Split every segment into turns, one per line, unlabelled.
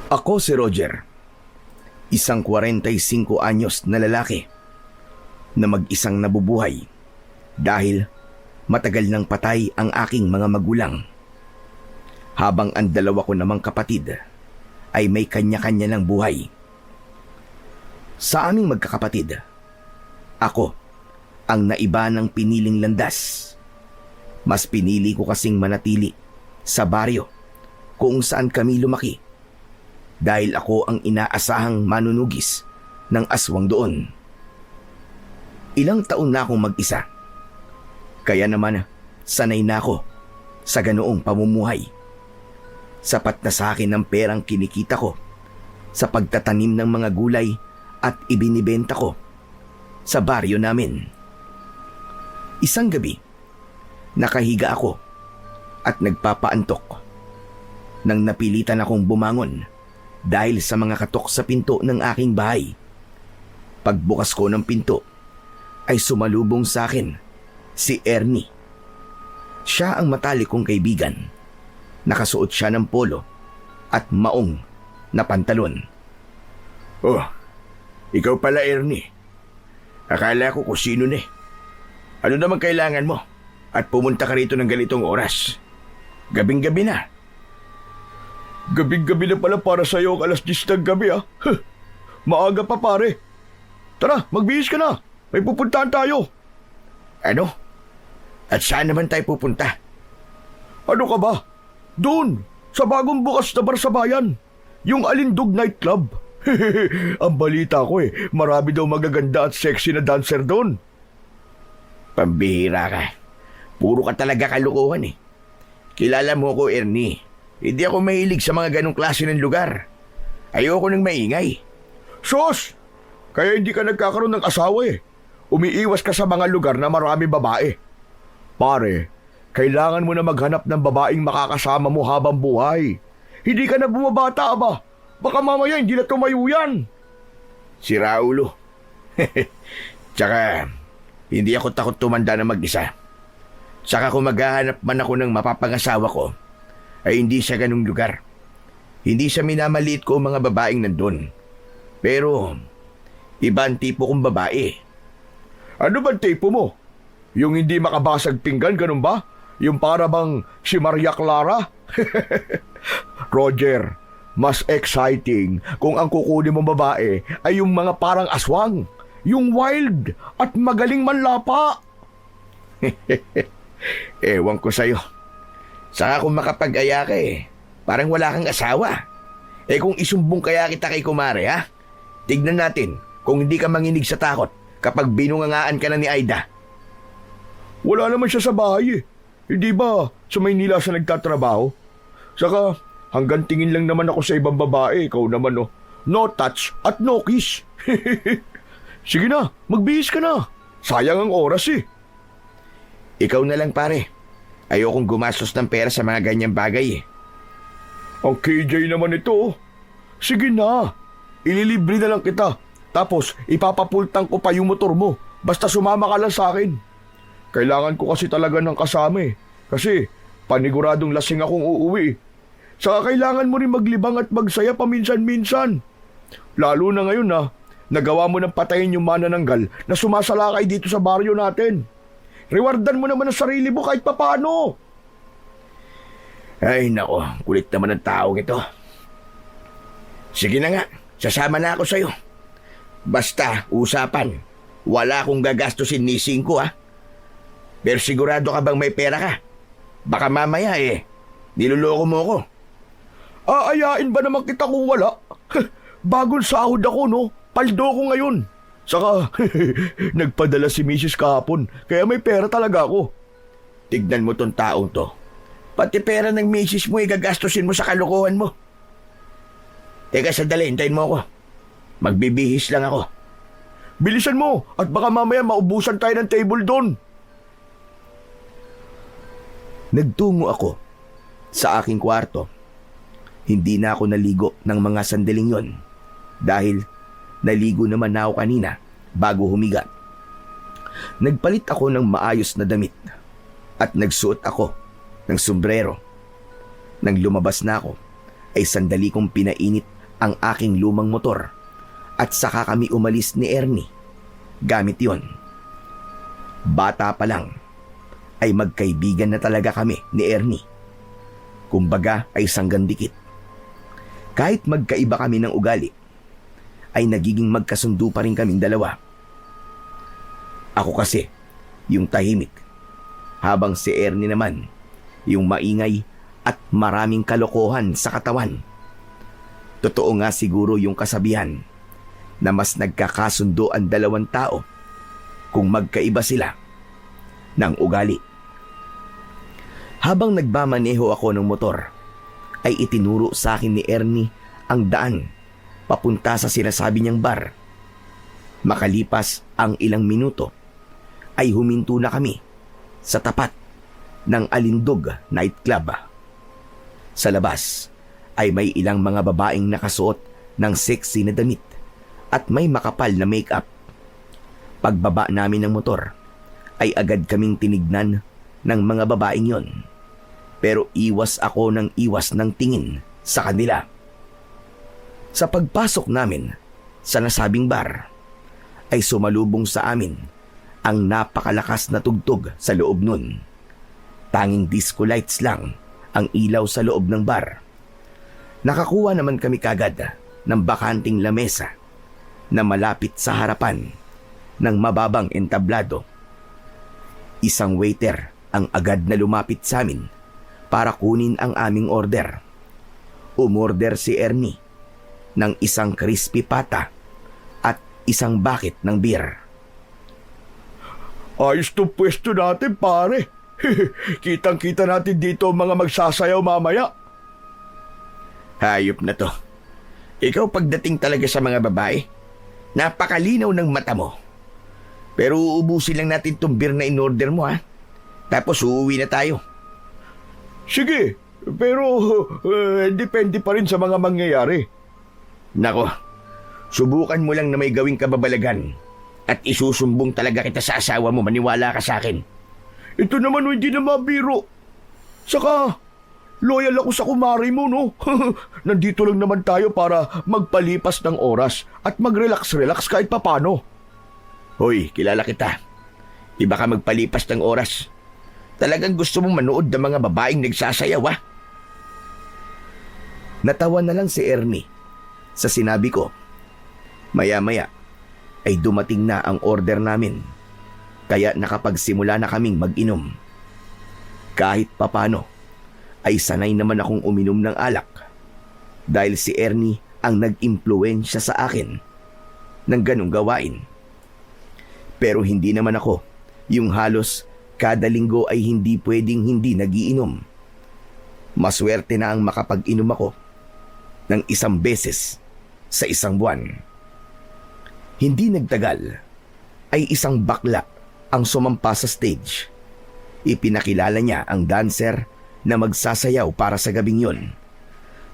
Ako si Roger, isang 45 anyos na lalaki na mag-isang nabubuhay dahil matagal nang patay ang aking mga magulang. Habang ang dalawa ko namang kapatid ay may kanya-kanya ng buhay. Sa aming magkakapatid, ako ang naiba ng piniling landas. Mas pinili ko kasing manatili sa baryo kung saan kami lumaki dahil ako ang inaasahang manunugis ng aswang doon. Ilang taon na akong mag-isa. Kaya naman sanay na ako sa ganoong pamumuhay. Sapat na sa akin ang perang kinikita ko sa pagtatanim ng mga gulay at ibinibenta ko sa baryo namin. Isang gabi, nakahiga ako at nagpapaantok nang napilitan akong bumangon dahil sa mga katok sa pinto ng aking bahay. Pagbukas ko ng pinto ay sumalubong sa akin si Ernie. Siya ang matalik kong kaibigan. Nakasuot siya ng polo at maong na pantalon.
Oh, ikaw pala Ernie. Akala ko kung sino na. Ano naman kailangan mo? At pumunta ka rito ng ganitong oras. Gabing-gabi na. Gabing-gabi na pala para sa'yo ang alas 10 ng gabi Huh, maaga pa pare. Tara, magbihis ka na. May pupuntahan tayo. Ano? At saan naman tayo pupunta? Ano ka ba? Doon, sa bagong bukas na bar sa bayan. Yung Alindog Nightclub. Ang balita ko marami daw magaganda at sexy na dancer doon. Pambihira ka. Puro ka talaga kalukuhan Kilala mo ko, Ernie. Hindi ako mahilig sa mga ganong klase ng lugar. Ayoko nang maingay. Sos! Kaya hindi ka nagkakaroon ng asawa Umiiwas ka sa mga lugar na marami babae. Pare, kailangan mo na maghanap ng babaeng makakasama mo habang buhay. Hindi ka na bumabata ba? Baka mamaya hindi na tumayo yan. Si Raulo. Tsaka, hindi ako takot tumanda na mag-isa. Tsaka kung maghahanap man ako ng mapapangasawa ko, ay hindi sa ganung lugar. Hindi sa minamaliit ko mga babaeng nandun. Pero, iba ang tipo kong babae. Ano ba tipo mo? Yung hindi makabasag pinggan, ganun ba? Yung para bang si Maria Clara? Roger, mas exciting kung ang kukunin mong babae ay yung mga parang aswang, yung wild at magaling manlapa. Ewan ko sa'yo. Saka kung makapag-aya ka parang wala kang asawa. Kung isumbong kaya kita kay kumare tignan natin kung hindi ka manginig sa takot kapag binungangaan ka na ni Aida. Wala naman siya sa bahay Hindi ba sa Maynila siya nagtatrabaho? Saka hanggang tingin lang naman ako sa ibang babae. Ikaw naman no touch at no kiss. Sige na, magbihis ka na. Sayang ang oras Ikaw na lang pare. Ayokong gumastos ng pera sa mga ganyang bagay Ang KJ naman ito. Sige na, ililibre na lang kita. Tapos ipapapultang ko pa yung motor mo. Basta sumama ka lang sa akin. Kailangan ko kasi talaga ng kasama Kasi paniguradong lasing akong uuwi Saka kailangan mo rin maglibang at magsaya paminsan-minsan. Lalo na ngayon nagawa mo ng patayin yung manananggal na sumasalakay dito sa baryo natin. Rewardan mo naman ang sarili mo kahit papano. Ay nako, kulit naman ang taong ito. Sige na nga, sasama na ako sa'yo. Basta, usapan. Wala akong gagastusin ni 5 Pero sigurado ka bang may pera ka? Baka mamaya niloloko mo ko. Aayain ba naman kita kung wala? Bagong sahod ako paldo ko ngayon. Saka nagpadala si Mrs. kahapon kaya may pera talaga ako. Tignan mo tong taong to. Pati pera ng Mrs. mo igagastusin mo sa kalokohan mo. Teka sandali, hintayin mo ako. Magbibihis lang ako. Bilisan mo at baka mamaya maubusan tayo ng table doon.
Nagtungo ako sa aking kwarto. Hindi na ako naligo ng mga sandaling yon dahil naligo naman na ako kanina bago humiga. Nagpalit ako ng maayos na damit at nagsuot ako ng sombrero. Nang lumabas na ako ay sandali kong pinainit ang aking lumang motor at saka kami umalis ni Ernie. Gamit yon. Bata pa lang ay magkaibigan na talaga kami ni Ernie. Kumbaga ay sanggang dikit. Kahit magkaiba kami ng ugali, ay nagiging magkasundo pa rin kaming dalawa. Ako kasi, yung tahimik, habang si Ernie naman, yung maingay at maraming kalokohan sa katawan. Totoo nga siguro yung kasabihan na mas nagkakasundo ang dalawang tao kung magkaiba sila ng ugali. Habang nagmamaneho ako ng motor, ay itinuro sa akin ni Ernie ang daan papunta sa sinasabi niyang bar. Makalipas ang ilang minuto, ay huminto na kami sa tapat ng Alindog nightclub. Sa labas ay may ilang mga babaeng nakasuot ng sexy na damit at may makapal na makeup. Pagbaba namin ng motor, ay agad kaming tinignan ng mga babaeng yon. Pero iwas ako ng iwas ng tingin sa kanila. Sa pagpasok namin sa nasabing bar, ay sumalubong sa amin ang napakalakas na tugtog sa loob nun. Tanging disco lights lang ang ilaw sa loob ng bar. Nakakuha naman kami kagad ng bakanting lamesa na malapit sa harapan ng mababang entablado. Isang waiter ang agad na lumapit sa amin para kunin ang aming order. Umorder si Ernie ng isang crispy pata at isang bucket ng beer.
Ayos to pwesto natin, pare. Kitang-kita natin dito mga magsasayaw mamaya.
Hayop na to. Ikaw pagdating talaga sa mga babae, napakalinaw ng mata mo. Pero uubusin lang natin tong beer na in-order mo, ha? Tapos uuwi na tayo.
Sige, pero depende pa rin sa mga mangyayari.
Nako, subukan mo lang na may gawing kababalagan at isusumbong talaga kita sa asawa mo, maniwala ka sa akin.
Ito naman hindi na mabiro. Saka, loyal ako sa kumari mo, no? Nandito lang naman tayo para magpalipas ng oras at mag-relax-relax kahit papano.
Hoy, kilala kita. Iba ka magpalipas ng oras. Talagang gusto mong manood ng mga babaeng nagsasayaw, ha? Natawa na lang si Ernie sa sinabi ko. Maya-maya ay dumating na ang order namin, kaya nakapagsimula na kaming mag-inom. Kahit papano ay sanay naman akong uminom ng alak dahil si Ernie ang nag-impluwensya sa akin ng ganong gawain. Pero hindi naman ako yung halos kada linggo ay hindi pwedeng hindi nagiinom. Maswerte na ang makapag-inom ako ng 1 beses sa 1 buwan. Hindi nagtagal ay isang bakla ang sumampa sa stage. Ipinakilala niya ang dancer na magsasayaw para sa gabing yon.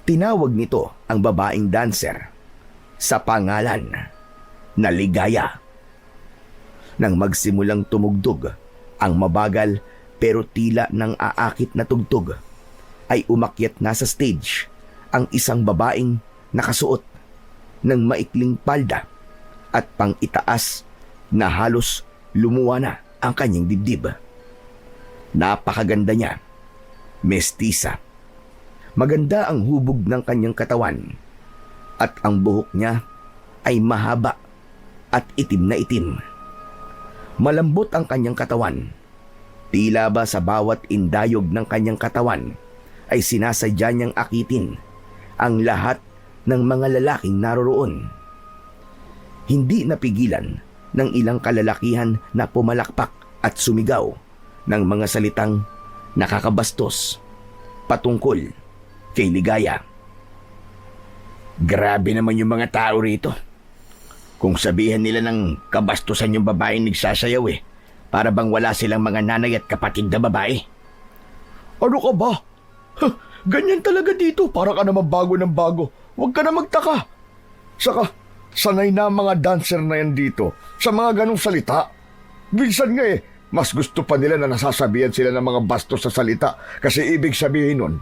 Tinawag nito ang babaeng dancer sa pangalan na Ligaya. Nang magsimulang tumugtog ang mabagal pero tila ng aakit na tugtog, ay umakyat na sa stage ang isang babaeng nakasuot ng maikling palda at pang-itaas na halos lumuwa na ang kanyang dibdib. Napakaganda niya, mestiza. Maganda ang hubog ng kanyang katawan at ang buhok niya ay mahaba at itim na itim. Malambot ang kanyang katawan. Tila ba sa bawat indayog ng kanyang katawan ay sinasadya niyang akitin ang lahat ng mga lalaking naroroon. Hindi napigilan ng ilang kalalakihan na pumalakpak at sumigaw ng mga salitang nakakabastos patungkol kay Ligaya.
Grabe naman yung mga tao rito. Kung sabihan nila ng kabastusan yung babaeng nagsasayaw para bang wala silang mga nanay at kapatid na babae. Ano ka ba? Ganyan talaga dito, para ka naman bago ng bago. Huwag ka na magtaka. Saka, sanay na ang mga dancer na yan dito sa mga ganong salita. Minsan nga mas gusto pa nila na nasasabihan sila ng mga bastos sa salita kasi ibig sabihin nun,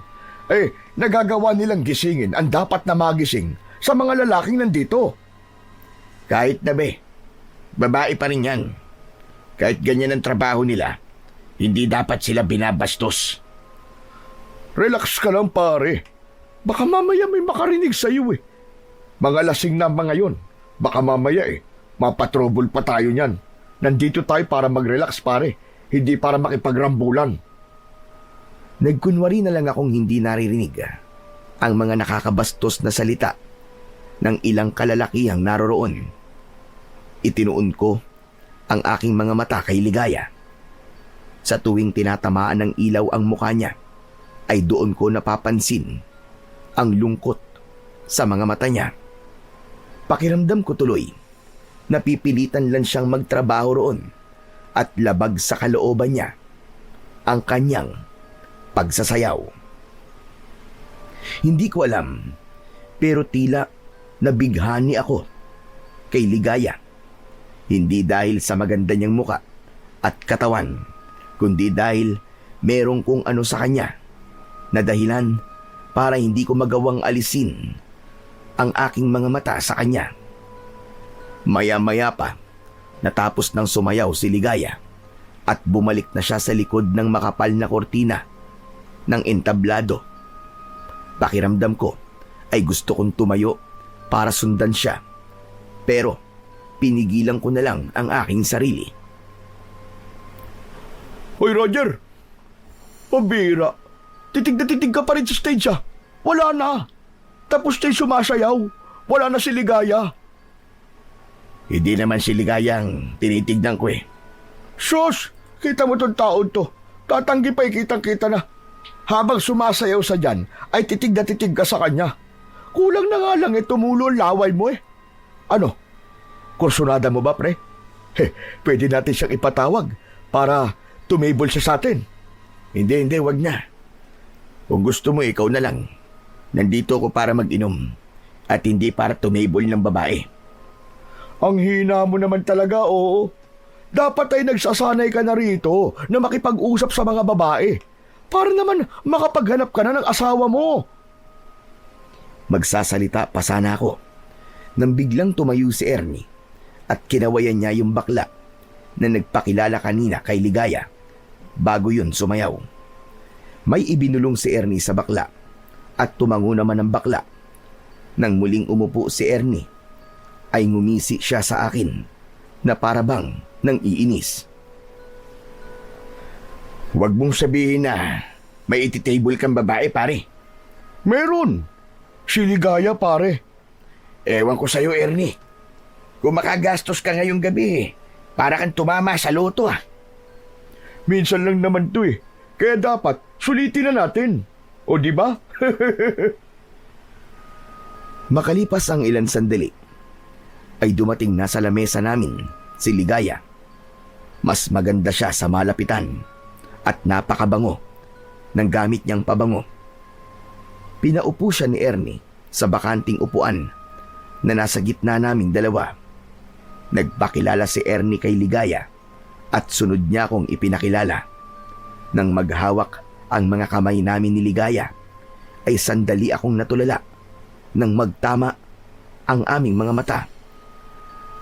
nagagawa nilang gisingin ang dapat na magising sa mga lalaking nandito.
Kahit na be, babae pa rin yan. Kahit ganyan ang trabaho nila, hindi dapat sila binabastos.
Relax ka lang pare. Baka mamaya may makarinig sa iyo eh. Mga lasing na mga yon. Baka mamaya mapatrouble pa tayo niyan. Nandito tayo para mag-relax pare, hindi para makipagrambulan.
Nagkunwari na lang akong hindi naririnig ang mga nakakabastos na salita ng ilang kalalakihang naroroon. Itinuon ko ang aking mga mata kay Ligaya. Sa tuwing tinatamaan ng ilaw ang mukha niya, ay doon ko napapansin ang lungkot sa mga mata niya. Pakiramdam ko tuloy, napipilitan lang siyang magtrabaho roon at labag sa kalooban niya ang kanyang pagsasayaw. Hindi ko alam, pero tila nabighani ako kay Ligaya. Hindi dahil sa maganda niyang muka at katawan, kundi dahil merong kung ano sa kanya na dahilan para hindi ko magawang alisin ang aking mga mata sa kanya. Maya-maya pa, natapos ng sumayaw si Ligaya at bumalik na siya sa likod ng makapal na kortina ng entablado. Pakiramdam ko ay gusto kong tumayo para sundan siya, pero pinigilan ko na lang ang aking sarili.
Hoy Roger! Pabira! Titig na titig ka pa rin sa stage ah! Wala na! Tapos tayo sumasayaw! Wala na si Ligaya!
Hindi naman si Ligayang tinitignan ko eh.
Sus! Kita mo tong taon to! Tatanggi pa'y kitang-kita na! Habang sumasayaw sa dyan, ay titig na titig ka sa kanya. Kulang na nga lang tumulo ang laway mo eh. Ano? Kursunada mo ba, pre? Pwede natin siyang ipatawag para tumable siya sa atin.
Hindi, wag na. Kung gusto mo, ikaw na lang. Nandito ako para mag-inom at hindi para tumable ng babae.
Ang hina mo naman talaga, oo. Dapat ay nagsasanay ka na rito na makipag-usap sa mga babae para naman makapaghanap ka na ng asawa mo.
Magsasalita pa sana ako nang biglang tumayo si Ernie at kinawayan niya yung bakla na nagpakilala kanina kay Ligaya bago yun sumayaw. May ibinulong si Ernie sa bakla at tumango naman ang bakla. Nang muling umupo si Ernie, ay ngumisi siya sa akin na parabang nang iinis. Huwag mong sabihin na may ititable kang babae, pare.
Meron. Si Ligaya, pare.
Ewan ko sa'yo, Ernie. Kung makagastos ka ngayong gabi, para kang tumama sa loto ah.
Minsan lang naman to eh. Kaya dapat sulitin na natin. O di ba?
Makalipas ang ilang sandali, ay dumating na sa lamesa namin si Ligaya. Mas maganda siya sa malapitan at napakabango ng gamit niyang pabango. Pinaupo siya ni Ernie sa bakanting upuan na nasa gitna naming dalawa. Nagpakilala si Ernie kay Ligaya at sunod niya akong ipinakilala. Nang maghawak ang mga kamay namin ni Ligaya, ay sandali akong natulala nang magtama ang aming mga mata.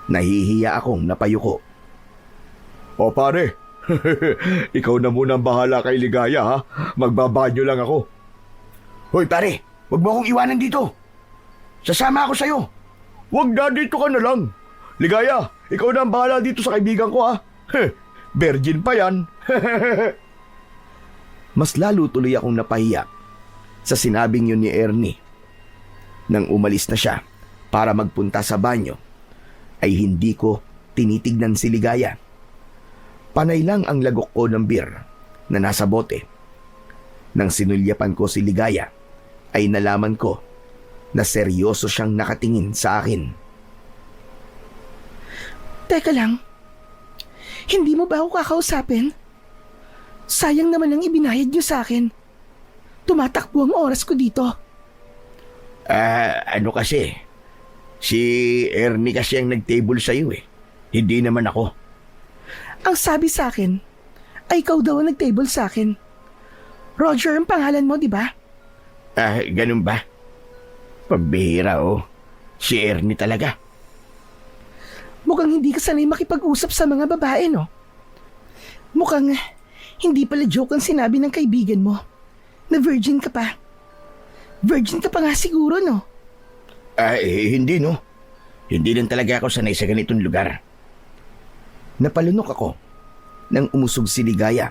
Nahihiya akong napayuko.
O pare, ikaw na muna ang bahala kay Ligaya ha. Magbabanyo lang ako.
Hoy pare, huwag mo akong iwanan dito. Sasama ako sa'yo.
Huwag na, dito ka na lang. Ligaya, ikaw na ang bahala dito sa kaibigan ko ha. Virgin pa yan.
Mas lalo tuloy akong napahiya sa sinabing yun ni Ernie. Nang umalis na siya para magpunta sa banyo, ay hindi ko tinitignan si Ligaya. Panay lang ang lagok ko ng beer na nasa bote. Nang sinulyapan ko si Ligaya, ay nalaman ko na seryoso siyang nakatingin sa akin.
Teka lang, hindi mo ba ako kakausapin? Sayang naman ang ibinayad niyo sa akin. Tumatakbo ang oras ko dito.
Ano kasi? Si Ernie kasi ang nag-table sa'yo eh. Hindi naman ako.
Ang sabi sa akin, ay ikaw daw ang nag-table sa akin. Roger ang pangalan mo, di ba?
Ganun ba? Pambihira oh.
Si Ernie talaga.
Mukhang hindi ka sanay makipag-usap sa mga babae, no? Mukhang hindi pala joke ang sinabi ng kaibigan mo na virgin ka pa. Virgin ka pa nga siguro, no?
Hindi no. Hindi din talaga ako sanay sa ganitong lugar.
Napalunok ako nang umusog si Ligaya.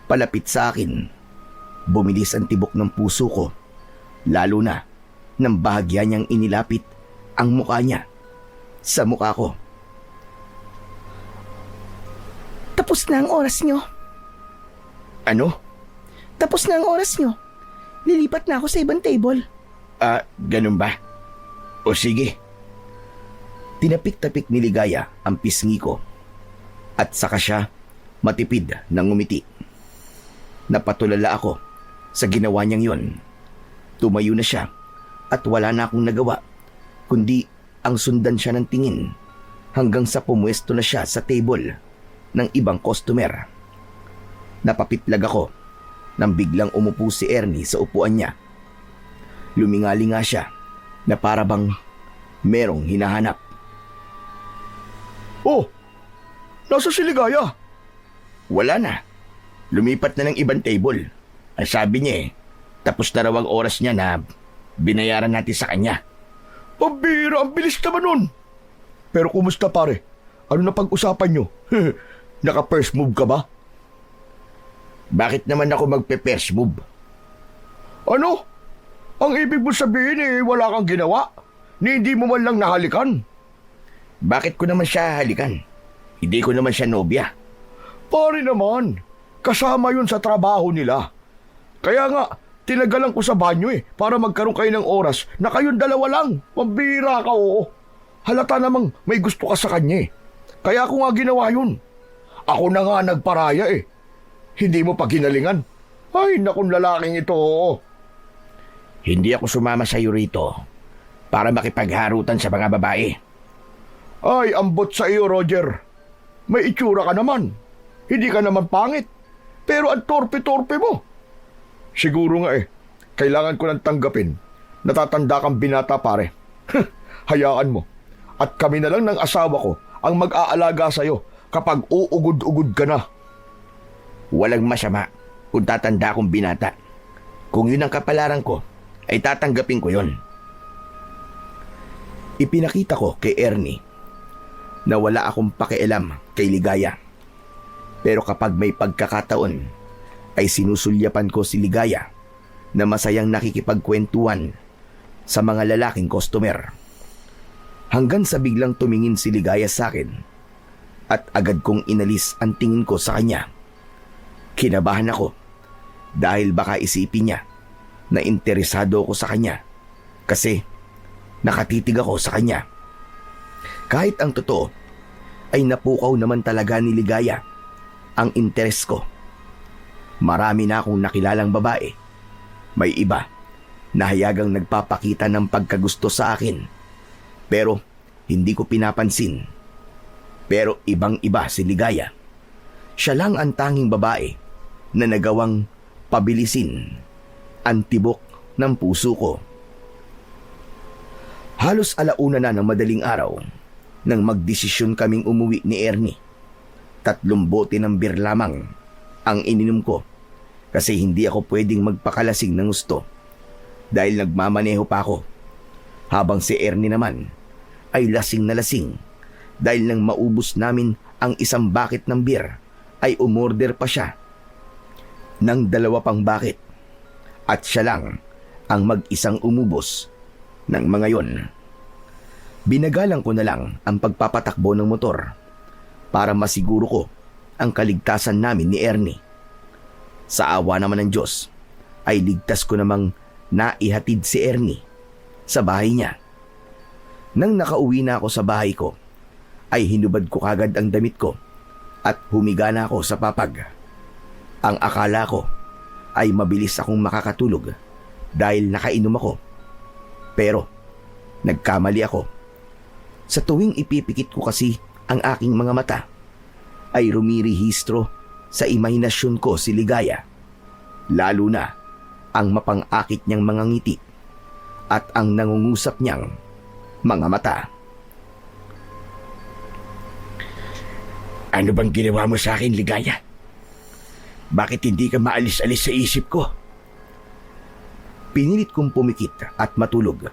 Palapit sa akin. Bumilis ang tibok ng puso ko. Lalo na nang bahagya niyang inilapit ang mukha niya sa mukha ko.
Tapos na ang oras nyo.
Ano?
Tapos na ang oras nyo. Lilipat na ako sa ibang table.
Ganun ba? O sige.
Tinapik-tapik ni Ligaya ang pisngi ko at saka siya matipid na ngumiti. Napatulala ako sa ginawa niyang yon. Tumayo na siya at wala na akong nagawa kundi ang sundan siya ng tingin hanggang sa pumuesto na siya sa table ng ibang customer. Napapitlag ako nang biglang umupo si Ernie sa upuan niya. Lumingali nga siya na para bang merong hinahanap.
Oh! Nasa si Ligaya?
Wala na. Lumipat na ng ibang table. Ang sabi niya tapos na raw ang oras niya na binayaran natin sa kanya.
Pambira, ang bilis naman nun. Pero kumusta pare? Ano na pag-usapan nyo? Naka-first move ka ba?
Bakit naman ako magpe-first move?
Ano? Ang ibig mo sabihin wala kang ginawa? Ni hindi mo man lang nahalikan?
Bakit ko naman siya halikan? Hindi ko naman siya nobya.
Pare naman, kasama yun sa trabaho nila. Kaya nga, tinagalan ko sa banyo para magkaroon kayo ng oras na kayong dalawa lang. Pambira ka, oo. Halata namang may gusto ka sa kanya Kaya ako nga ginawa yun. Ako na nga nagparaya Hindi mo pa ginalingan. Ay, nakong lalaking ito.
Hindi ako sumama sa iyo rito para makipagharutan sa mga babae.
Ay, ambot sa iyo, Roger. May itsura ka naman. Hindi ka naman pangit. Pero ang torpe-torpe mo. Siguro nga kailangan ko nang tanggapin. Natatanda kang binata, pare. Hayaan mo. At kami na lang ng asawa ko ang mag-aalaga sa'yo kapag uugod-ugod ka na.
Walang masama kung tatanda akong binata. Kung yun ang kapalaran ko, ay tatanggapin ko yun. Ipinakita ko kay Ernie na wala akong pakialam kay Ligaya. Pero kapag may pagkakataon, ay sinusulyapan ko si Ligaya na masayang nakikipagkwentuhan sa mga lalaking customer. Hanggang sa biglang tumingin si Ligaya sa akin at agad kong inalis ang tingin ko sa kanya. Kinabahan ako dahil baka isipin niya na interesado ako sa kanya kasi nakatitig ako sa kanya. Kahit ang totoo ay napukaw naman talaga ni Ligaya ang interes ko. Marami na akong nakilalang babae. May iba na hayagang nagpapakita ng pagkagusto sa akin. Pero hindi ko pinapansin. Pero ibang-iba si Ligaya. Siya lang ang tanging babae na nagawang pabilisin ang tibok ng puso ko. Halos alauna na ng madaling araw nang magdesisyon kaming umuwi ni Ernie. 3 bote ng beer lamang ang ininom ko kasi hindi ako pwedeng magpakalasing ng gusto dahil nagmamaneho pa ako. Habang si Ernie naman ay lasing na lasing dahil nang maubos namin ang 1 bucket ng beer ay umorder pa siya ng 2 pang bucket at siya lang ang mag-isang umubos ng mga yon. Binagalang ko na lang ang pagpapatakbo ng motor para masiguro ko ang kaligtasan namin ni Ernie. Sa awa naman ng Diyos ay ligtas ko namang naihatid si Ernie sa bahay niya. Nang nakauwi na ako sa bahay ko, ay hinubad ko kagad ang damit ko at humiga na ako sa papag. Ang akala ko ay mabilis akong makakatulog dahil nakainom ako. Pero nagkamali ako. Sa tuwing ipipikit ko kasi ang aking mga mata, ay rumirehistro sa imahinasyon ko si Ligaya. Lalo na ang mapang-akit niyang mga ngiti at ang nangungusap niyang mga mata.
Ano bang ginawa mo sa akin, Ligaya? Bakit hindi ka maalis-alis sa isip ko?
Pinilit kong pumikit at matulog.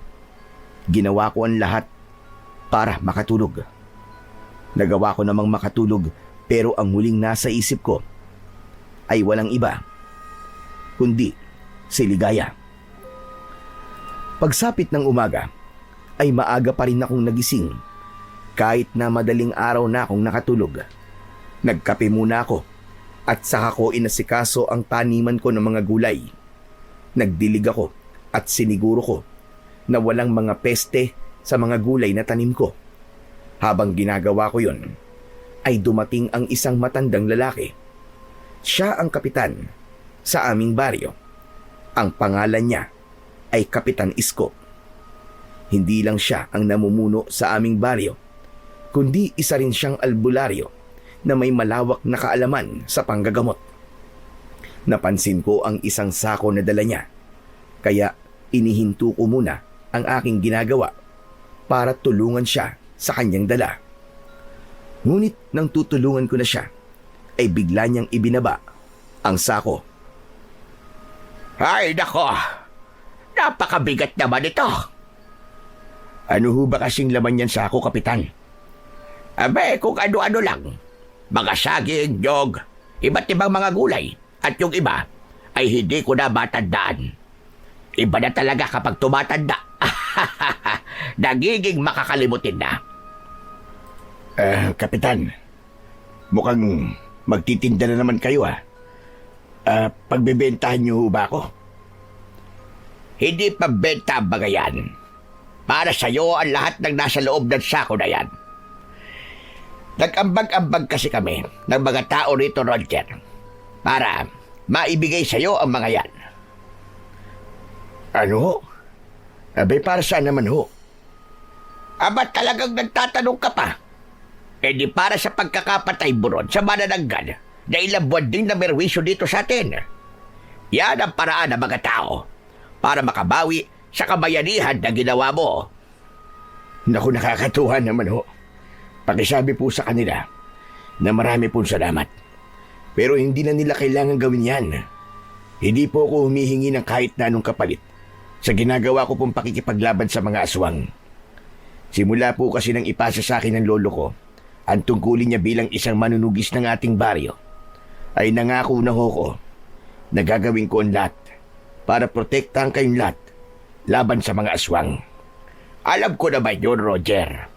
Ginawa ko ang lahat para makatulog. Nagawa ko namang makatulog pero ang huling nasa isip ko ay walang iba kundi si Ligaya. Pagsapit ng umaga ay maaga pa rin akong nagising kahit na madaling araw na akong nakatulog. Nagkape muna ako at saka ko inasikaso ang taniman ko ng mga gulay. Nagdilig ako at siniguro ko na walang mga peste sa mga gulay na tanim ko. Habang ginagawa ko yon, ay dumating ang isang matandang lalaki. Siya ang kapitan sa aming baryo. Ang pangalan niya ay Kapitan Isko. Hindi lang siya ang namumuno sa aming baryo, kundi isa rin siyang albularyo na may malawak na kaalaman sa panggagamot. Napansin ko ang isang sako na dala niya, kaya inihinto ko muna ang aking ginagawa para tulungan siya sa kanyang dala. Ngunit nang tutulungan ko na siya, ay bigla niyang ibinaba ang sako.
Ay, nako! Napakabigat naman ito! Ano ho ba kasing laman yan sako, Kapitan? Abe, kung ano-ano lang. Mga saging, nyog, iba't ibang mga gulay, at yung iba ay hindi ko na matandaan. Iba na talaga kapag tumatanda. Nagiging makakalimutin na. Kapitan, mukhang magtitinda na naman kayo pagbebentahan niyo ba ako? Hindi pambenta ang mga yan. Para sa'yo ang lahat ng nasa loob ng sako na yan. Nag-ambag-ambag kasi kami ng mga tao rito, Roger, para maibigay sa'yo ang mga yan. Ano? Abay, para saan naman ho? Aba, talagang nagtatanong ka pa? Eh di para sa pagkakapatay buron sa manananggal na ilang buwan din na merwisyo dito sa atin. Yan ang paraan ng mga tao para makabawi sa kabayanihan na ginawa mo. Naku, nakakatuwa naman ho. Pakisabi po sa kanila na marami pong salamat. Pero hindi na nila kailangan gawin yan. Hindi po ako humihingi ng kahit na anong kapalit sa ginagawa ko pong pakikipaglaban sa mga aswang. Simula po kasi nang ipasa sa akin ng lolo ko ang tungkulin niya bilang isang manunugis ng ating baryo, ay nangako na ho ko na gagawin ko ang lahat para protektahan kayong lahat laban sa mga aswang. Alam ko naman yun, Roger.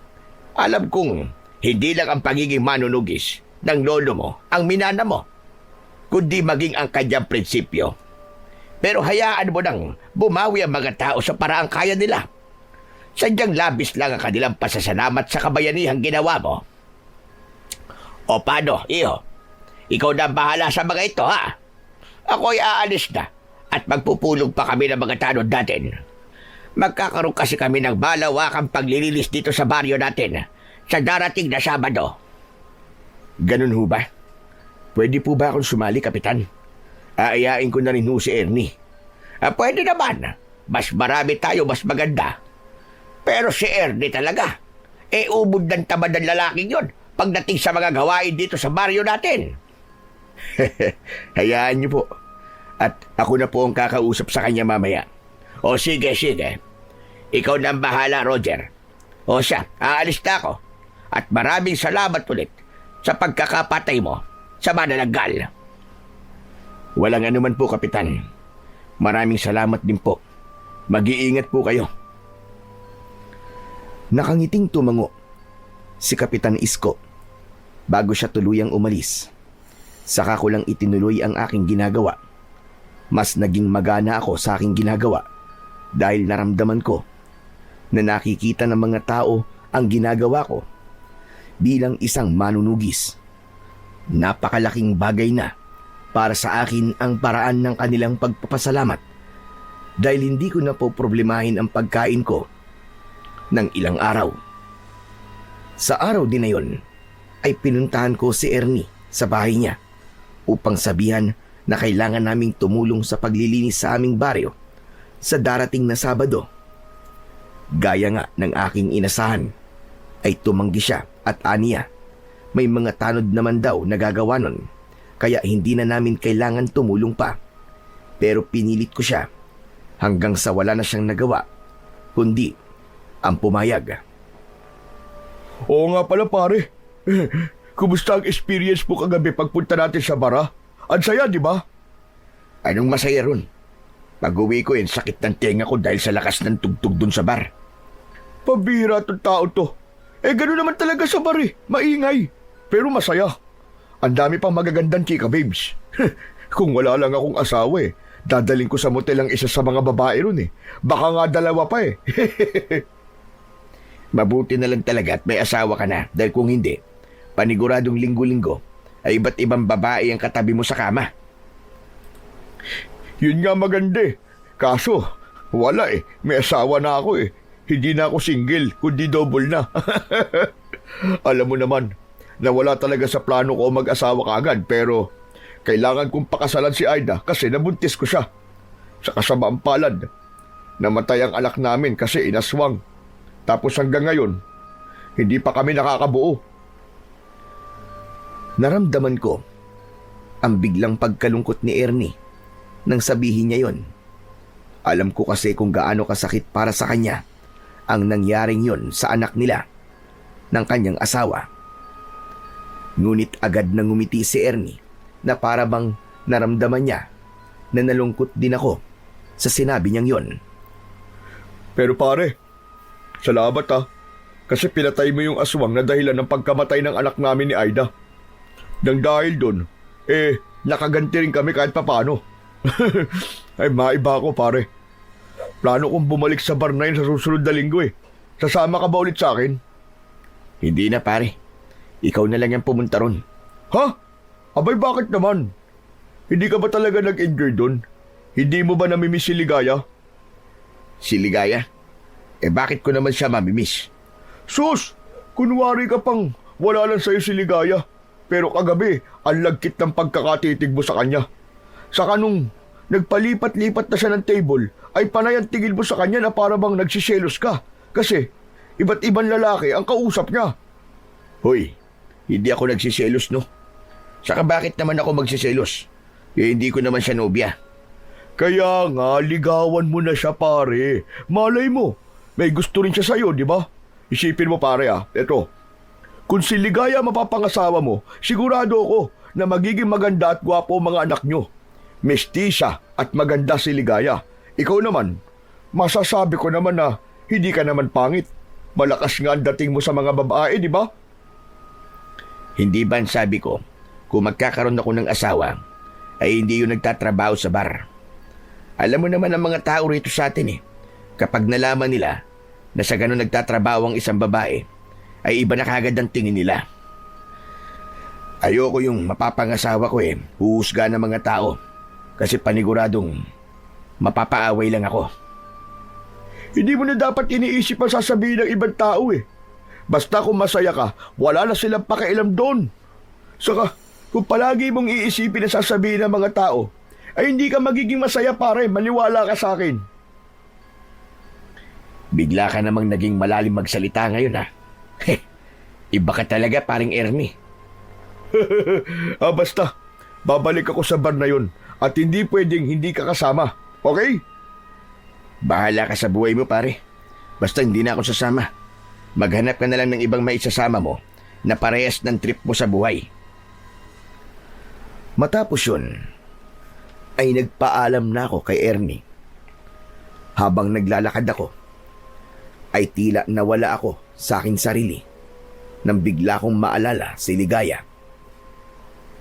Alam kong hindi lang ang pagiging manunugis ng lolo mo ang minana mo, kundi maging ang kanyang prinsipyo. Pero hayaan mo nang bumawi ang mga tao sa paraang kaya nila. Sadyang labis lang ang kanilang pasasalamat sa kabayanihang ginawa mo. O paano, iho? Ikaw na ang bahala sa mga ito, ha? Ako'y aalis na at magpupulong pa kami ng mga tanod natin. Magkakaroon kasi kami ng malawakang paglilinis dito sa baryo natin sa darating na Sabado. Ganun ho ba? Pwede po ba akong sumali, Kapitan? Aayain ko na rin ho si Ernie. Pwede naman. Mas marami tayo, mas maganda. Pero si Ernie talaga, ubod ng tamad ng lalaking yon pagdating sa mga gawain dito sa baryo natin. Hayaan niyo po. At ako na po ang kakausap sa kanya mamaya. O sige, sige. Ikaw na ang bahala, Roger. O siya, aalis na ako. At maraming salamat ulit sa pagkakapatay mo sa manananggal. Walang anuman po, Kapitan. Maraming salamat din po. Mag-iingat po kayo.
Nakangiting tumango si Kapitan Isko bago siya tuluyang umalis. Saka ko lang itinuloy ang aking ginagawa. Mas naging magana ako sa aking ginagawa dahil naramdaman ko na nakikita ng mga tao ang ginagawa ko bilang isang manunugis. Napakalaking bagay na para sa akin ang paraan ng kanilang pagpapasalamat dahil hindi ko na po problemahin ang pagkain ko ng ilang araw. Sa araw din na yon ay pinuntahan ko si Ernie sa bahay niya upang sabihan na kailangan naming tumulong sa paglilinis sa aming baryo sa darating na Sabado. Gaya nga ng aking inasahan, ay tumanggi siya at aniya. May mga tanod naman daw na gagawa nun, kaya hindi na namin kailangan tumulong pa. Pero pinilit ko siya hanggang sa wala na siyang nagawa, kundi ang pumayag.
Oo nga pala pare. Kumusta ang experience mo kagabi pagpunta natin sa bara? Ang saya, di ba?
Anong masaya ron? Pag-uwi ko sakit ng tenga ko dahil sa lakas ng tugtog dun sa bar.
Pabira tong tao to. Gano'n naman talaga sa bar eh. Maingay. Pero masaya. Ang dami pang magagandang chika babes. Kung wala lang akong asawa dadaling ko sa motel ang isa sa mga babae ron eh. Baka nga dalawa pa eh.
Mabuti na lang talaga at may asawa ka na dahil kung hindi, paniguradong linggo-linggo ay iba't ibang babae ang katabi mo sa kama.
Yun nga maganda eh. Kaso, wala eh. May asawa na ako eh. Hindi na ako single, kundi double na. Alam mo naman, na wala talaga sa plano ko mag-asawa kaagad pero kailangan kong pakasalan si Aida kasi nabuntis ko siya. Sa kasamaang palad, namatay ang anak namin kasi inaswang. Tapos hanggang ngayon, hindi pa kami nakakabuo.
Naramdaman ko ang biglang pagkalungkot ni Ernie nang sabihin niya yon. Alam ko kasi kung gaano kasakit para sa kanya ang nangyaring yon sa anak nila ng kanyang asawa. Ngunit agad na ngumiti si Ernie na para bang naramdaman niya na nalungkot din ako sa sinabi niyang yon.
Pero pare, salamat kasi pinatay mo yung aswang na dahilan ng pagkamatay ng anak namin ni Aida. Nang dahil doon, nakaganti rin kami kahit papano. Ay maiba ako pare. Plano kong bumalik sa bar na yun sa susunod na linggo eh. Sasama ka ba ulit sa akin?
Hindi na pare. Ikaw na lang yung pumunta ron.
Ha? Abay bakit naman? Hindi ka ba talaga nag-enjoy doon? Hindi mo ba namimiss si Ligaya?
Si Ligaya? Bakit ko naman siya mamimiss?
Sus! Kunwari ka pang wala lang sa'yo si Ligaya. Pero kagabi, ang lagkit ng pagkakatitig mo sa kanya. Saka nung nagpalipat-lipat na siya ng table, ay panay ang tingin mo sa kanya na para bang nagsiselos ka. Kasi iba't ibang lalaki ang kausap niya.
Hoy, hindi ako nagsiselos no. Saka bakit naman ako magsiselos? Hindi ko naman siya nobya.
Kaya nga, ligawan mo na siya pare. Malay mo, may gusto rin siya sa'yo, di ba? Isipin mo pare eto. Kung si Ligaya mapapangasawa mo, sigurado ako na magiging maganda at gwapo ang mga anak nyo. Mestiza at maganda si Ligaya. Ikaw naman, masasabi ko naman na hindi ka naman pangit. Malakas nga ang dating mo sa mga babae, di ba?
Hindi ba ang sabi ko, kung magkakaroon ako ng asawa, ay hindi yung nagtatrabaho sa bar. Alam mo naman ang mga tao rito sa atin kapag nalaman nila na sa ganun nagtatrabaho ang isang babae, ay iba na kagad ang tingin nila. Ayoko yung mapapangasawa ko huhusga ng mga tao kasi paniguradong mapapaaway lang ako.
Hindi mo na dapat iniisip ang sasabihin ng ibang tao Basta kung masaya ka, wala na silang pakialam doon. Saka, kung palagi mong iisipin ang sasabihin ng mga tao, ay hindi ka magiging masaya pare, maniwala ka sa akin.
Bigla ka namang naging malalim magsalita ngayon Iba ka talaga paring Ernie.
Basta, babalik ako sa bar na yun at hindi pwedeng hindi ka kasama, okay?
Bahala ka sa buhay mo pare. Basta hindi na ako sasama. Maghanap ka na lang ng ibang maisasama mo na parehas ng trip mo sa buhay. Matapos yun, ay nagpaalam na ako kay Ernie. Habang naglalakad ako, ay tila nawala ako sa aking sarili nang bigla kong maalala si Ligaya.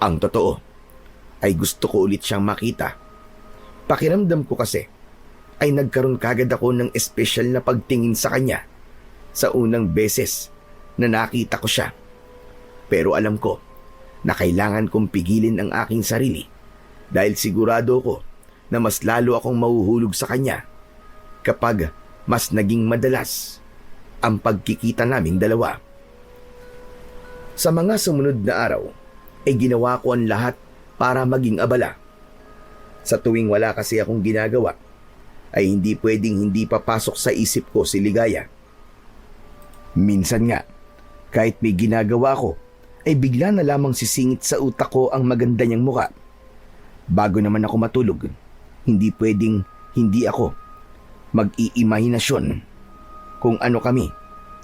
Ang totoo, ay gusto ko ulit siyang makita. Pakiramdam ko kasi, ay nagkaroon kagad ako ng espesyal na pagtingin sa kanya sa unang beses na nakita ko siya. Pero alam ko na kailangan kong pigilin ang aking sarili dahil sigurado ko na mas lalo akong mahuhulog sa kanya kapag mas naging madalas ang pagkikita naming dalawa. Sa mga sumunod na araw, ay ginawa ko ang lahat para maging abala. Sa tuwing wala kasi akong ginagawa, ay hindi pwedeng hindi papasok sa isip ko si Ligaya. Minsan nga, kahit may ginagawa ko, ay bigla na lamang sisingit sa utak ko ang maganda niyang muka. Bago naman ako matulog, hindi pwedeng hindi ako mag-iimahinasyon kung ano kami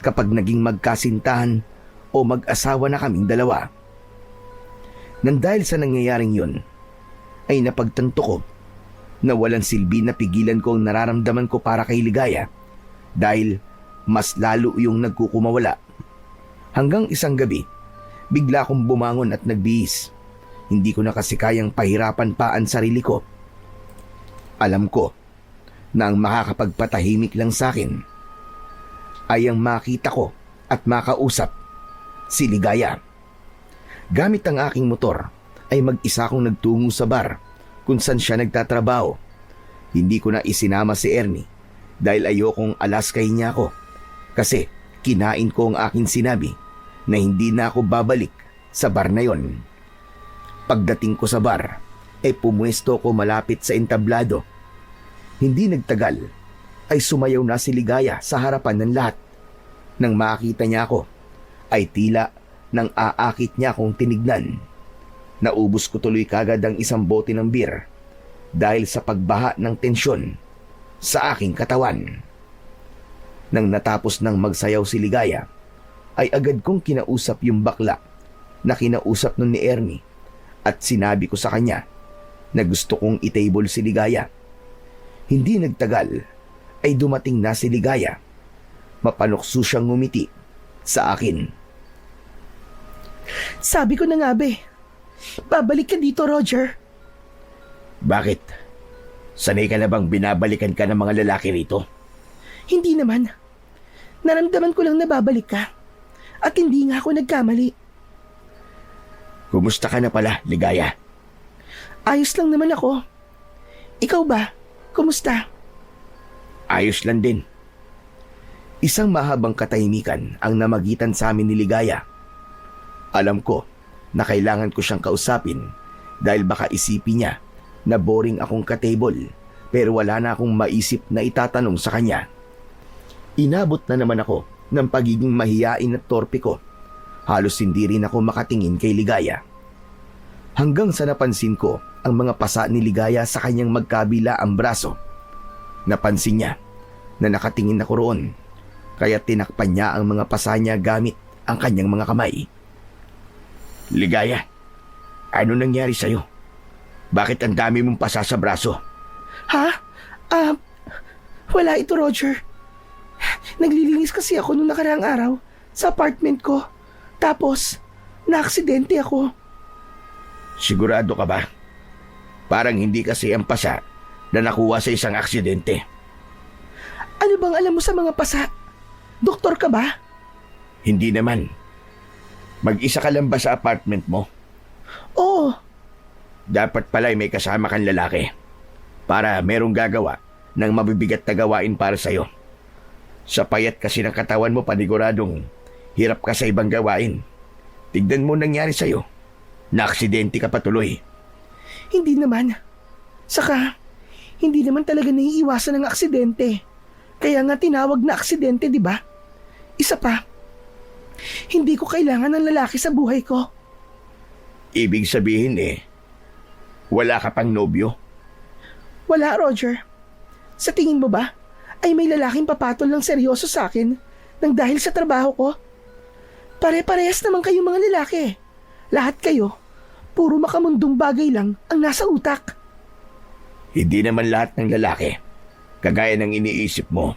kapag naging magkasintahan o mag-asawa na kaming dalawa. Nang dahil sa nangyayaring yun, ay napagtanto ko na walang silbi na pigilan ko ang nararamdaman ko para kay Ligaya dahil mas lalo yung nagkukumawala. Hanggang isang gabi, bigla akong bumangon at nagbihis. Hindi ko na kasi kayang pahirapan pa ang sarili ko. Alam ko na ang makakapagpatahimik lang sa akin ay ang makita ko at makausap si Ligaya. Gamit ang aking motor ay mag-isa akong nagtungo sa bar kung saan siya nagtatrabaho. Hindi ko na isinama si Ernie dahil ayokong alaskayin niya ako kasi kinain ko ang aking sinabi na hindi na ako babalik sa bar na yon. Pagdating ko sa bar ay pumuesto ko malapit sa entablado. Hindi nagtagal ay sumayaw na si Ligaya sa harapan ng lahat. Nang makita niya ako ay tila nang aakit niya akong tinignan. Naubos ko tuloy kagad ang isang bote ng beer dahil sa pagbaha ng tensyon sa aking katawan. Nang natapos ng magsayaw si Ligaya, ay agad kong kinausap yung bakla na kinausap nun ni Ernie at sinabi ko sa kanya na gusto kong itable si Ligaya. Hindi nagtagal ay dumating na si Ligaya. Mapanukso siyang ngumiti sa akin.
Sabi ko na nga be, babalik ka dito, Roger.
Bakit? Sanay ka na bang binabalikan ka ng mga lalaki rito?
Hindi naman. Naramdaman ko lang na babalik ka. At hindi nga ako nagkamali.
Kumusta ka na pala, Ligaya?
Ayos lang naman ako. Ikaw ba? Kumusta?
Ayos lang din.
Isang mahabang katahimikan ang namagitan sa amin ni Ligaya. Alam ko na kailangan ko siyang kausapin dahil baka isipin niya na boring akong katable pero wala na akong maisip na itatanong sa kanya. Inabot na naman ako ng pagiging mahiyain at torpe ko. Halos hindi rin ako makatingin kay Ligaya. Hanggang sa napansin ko ang mga pasa ni Ligaya sa kanyang magkabila ang braso. Napansin niya na nakatingin ako roon kaya tinakpan niya ang mga pasa niya gamit ang kanyang mga kamay.
Ligaya, ano nangyari sa'yo? Bakit ang dami mong pasa sa braso?
Ha? Wala ito, Roger. Naglilinis kasi ako nung nakaraang araw sa apartment ko. Tapos, naaksidente ako.
Sigurado ka ba? Parang hindi kasi ang pasa na nakuha sa isang aksidente.
Ano bang alam mo sa mga pasa? Doktor ka ba?
Hindi naman. Mag-isa ka lang ba sa apartment mo?
Oo.
Dapat pala may kasama kang lalaki para merong gagawa ng mabibigat na gawain para sa'yo. Sa payat kasi ng katawan mo, paniguradong hirap ka sa ibang gawain. Tignan mo nangyari sa'yo. Naaksidente ka pa tuloy.
Hindi naman. Saka, hindi naman talaga naiiwasan ng aksidente. Kaya nga tinawag na aksidente, di ba? Isa pa, hindi ko kailangan ng lalaki sa buhay ko.
Ibig sabihin wala ka pang nobyo?
Wala, Roger. Sa tingin mo ba, ay may lalaking papatol ng seryoso sa akin nang dahil sa trabaho ko? Pare-parehas naman kayong mga lalaki. Lahat kayo, puro makamundong bagay lang ang nasa utak.
Hindi naman lahat ng lalaki kagaya ng iniisip mo.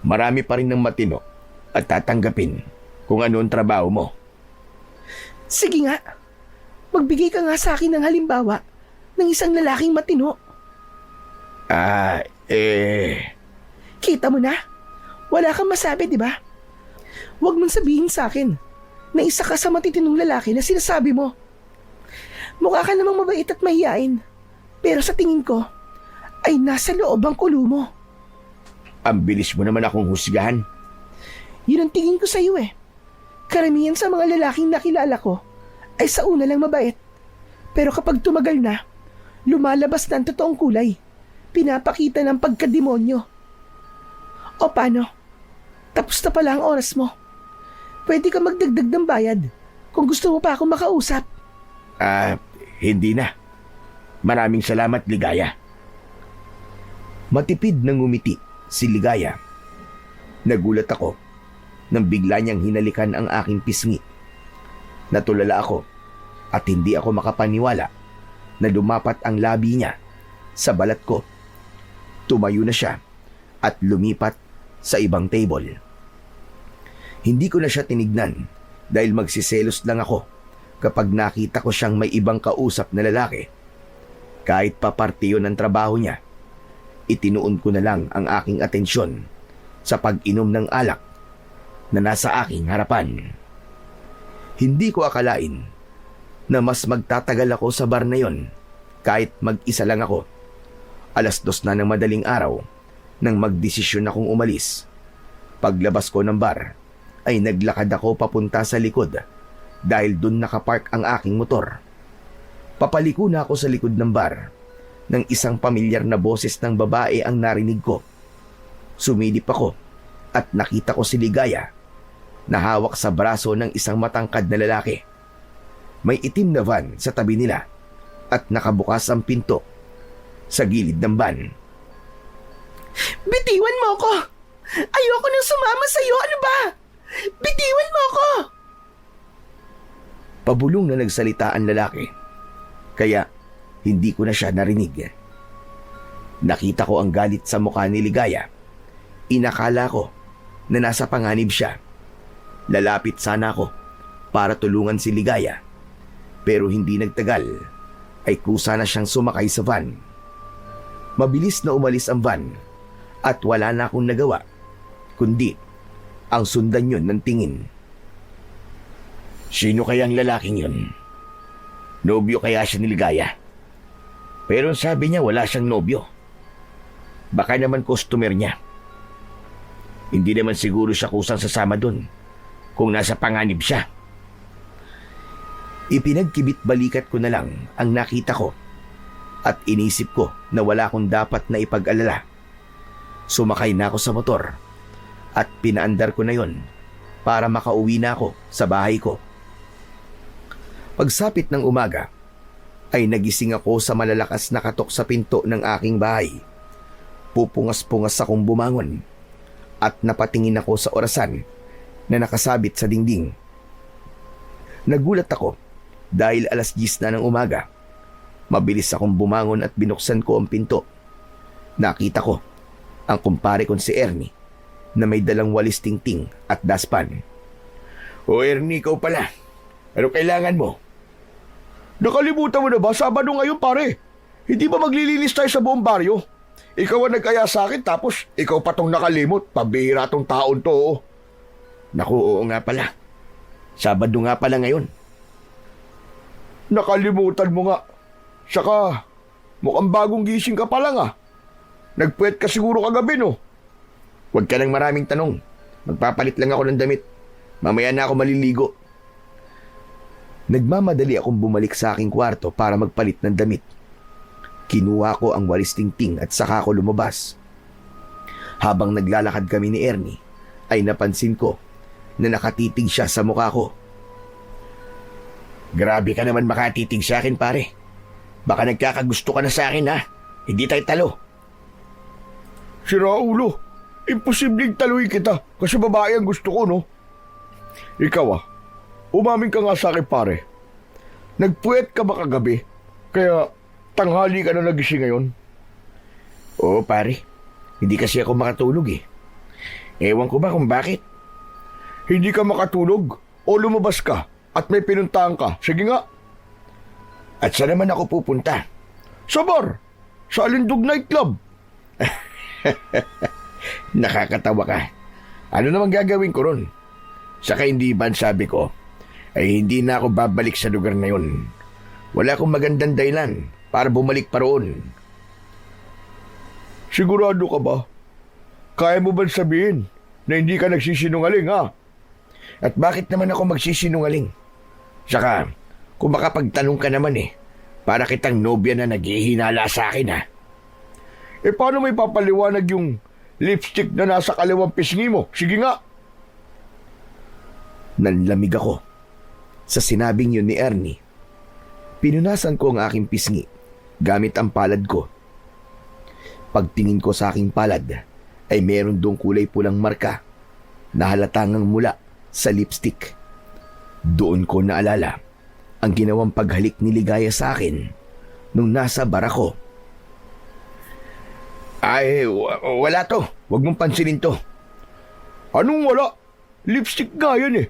Marami pa rin ng matino at tatanggapin kung ano ang trabaho mo.
Sige nga, magbigay ka nga sa akin ng halimbawa ng isang lalaking matino. Kita mo na, wala kang masabi, di ba? Huwag mong sabihin sa akin na isa ka sa matitinong lalaki na sinasabi mo. Mukha ka namang mabait at mahiyain, pero sa tingin ko, ay nasa loob ang kulo mo.
Ang bilis mo naman akong husgahan.
Yun ang tingin ko sa iyo eh. Karamihan sa mga lalaking nakilala ko ay sa una lang mabait. Pero kapag tumagal na, lumalabas na ang totoong kulay. pinapakita ng pagkademonyo. O paano? Tapos na pala ang oras mo. Pwede ka magdagdag ng bayad kung gusto mo pa ako makausap.
Hindi na. Maraming salamat, Ligaya.
Matipid na ngumiti si Ligaya. Nagulat ako nang bigla niyang hinalikan ang aking pisngi. Natulala ako at hindi ako makapaniwala na dumapat ang labi niya sa balat ko. Tumayo na siya at lumipat sa ibang table. Hindi ko na siya tinignan dahil magsiselos lang ako kapag nakita ko siyang may ibang kausap na lalaki. Kahit pa parte yun ng trabaho niya, itinuon ko na lang ang aking atensyon sa pag-inom ng alak na nasa aking harapan. Hindi ko akalain na mas magtatagal ako sa bar na yon kahit mag-isa lang ako. 2:00 na ng madaling araw nang magdesisyon akong umalis. Paglabas ko ng bar ay naglakad ako papunta sa likod dahil dun nakapark ang aking motor. Papaliko na ako sa likod ng bar nang isang pamilyar na boses ng babae ang narinig ko. Sumilip ako at nakita ko si Ligaya na hawak sa braso ng isang matangkad na lalaki. May itim na van sa tabi nila at nakabukas ang pinto sa gilid ng van.
Bitiwan mo ko! Ayoko nang sumama sa'yo, ano ba? Bitiwan mo ko!
Pabulong na nagsalita ang lalaki, kaya hindi ko na siya narinig. Nakita ko ang galit sa mukha ni Ligaya. Inakala ko na nasa panganib siya. Lalapit sana ako para tulungan si Ligaya, pero hindi nagtagal ay kusa na siyang sumakay sa van. Mabilis na umalis ang van at wala na akong nagawa kundi ang sundan yun ng tingin.
Sino kaya ang lalaking yun? Nobyo kaya siya ni Ligaya? Pero sabi niya wala siyang nobyo. Baka naman customer niya. Hindi naman siguro siya kusang sasama dun kung nasa panganib siya.
Ipinagkibit balikat ko na lang ang nakita ko at inisip ko na wala akong dapat na ipag-alala. Sumakay na ako sa motor at pinaandar ko na yon para makauwi na ako sa bahay ko. Pagsapit ng umaga ay nagising ako sa malalakas na katok sa pinto ng aking bahay. Pupungas-pungas akong bumangon at napatingin ako sa orasan na nakasabit sa dingding. Nagulat ako dahil 10:00 na ng umaga. Mabilis akong bumangon at binuksan ko ang pinto. Nakita ko ang kumpare kong si Ernie na may dalang walis tingting at daspan.
O Ernie, ikaw pala. Ano kailangan mo?
Nakalimutan mo na ba? Sabado ngayon, pare. Hindi ba maglilinis tayo sa buong baryo? Ikaw ang nagkaya sa akin tapos ikaw pa tong nakalimot. Pabihira tong taon to. Oh.
Naku, oo nga pala. Sabado nga pala ngayon.
Nakalimutan mo nga. Saka, mukhang bagong gising ka pa lang ah. Nagpuwet ka siguro kagabi no?
Huwag ka ng maraming tanong. Magpapalit lang ako ng damit. Mamaya na ako maliligo.
Nagmamadali akong bumalik sa aking kwarto para magpalit ng damit. Kinuha ko ang walis tingting at saka ko lumabas. Habang naglalakad kami ni Ernie, ay napansin ko na nakatitig siya sa mukha ko.
Grabe ka naman makatitig sa akin, pare. Baka nagkakagusto ka na sa akin, ha? Hindi tayo talo.
Sira ulo. Imposibleng taluin kita kasi babae ang gusto ko, no? Ikaw umamin ka nga sa akin, pare. Nagpuwet ka ba kagabi? Kaya tanghali ka na nagising ngayon?
Oo, pare. Hindi kasi ako makatulog eh. Ewan ko ba kung bakit.
Hindi ka makatulog o lumabas ka at may pinuntahan ka? Sige nga.
At saan naman ako pupunta?
Sa bar. Sa Alindog Nightclub.
Nakakatawa ka. Ano naman gagawin ko ron? Saka hindi ba sabi ko, ay hindi na ako babalik sa lugar na yun. Wala akong magandang dahilan para bumalik pa roon.
Sigurado ka ba? Kaya mo ba sabihin na hindi ka nagsisinungaling, ha?
At bakit naman ako magsisinungaling? Saka, kung makapagtanong ka naman para kitang nobya na naghihinala sa akin, ha?
paano may papaliwanag yung lipstick na nasa kaliwang pisngi mo? Sige nga.
Nanlamig ako sa sinabing yun ni Ernie. Pinunasan ko ang aking pisngi gamit ang palad ko. Pagtingin ko sa aking palad ay meron doong kulay pulang marka na halatangang mula sa lipstick. Doon ko naalala ang ginawang paghalik ni Ligaya sa akin nung nasa bar ako.
Ay, wala to. Huwag mong pansinin to.
Anong wala? Lipstick nga yan eh.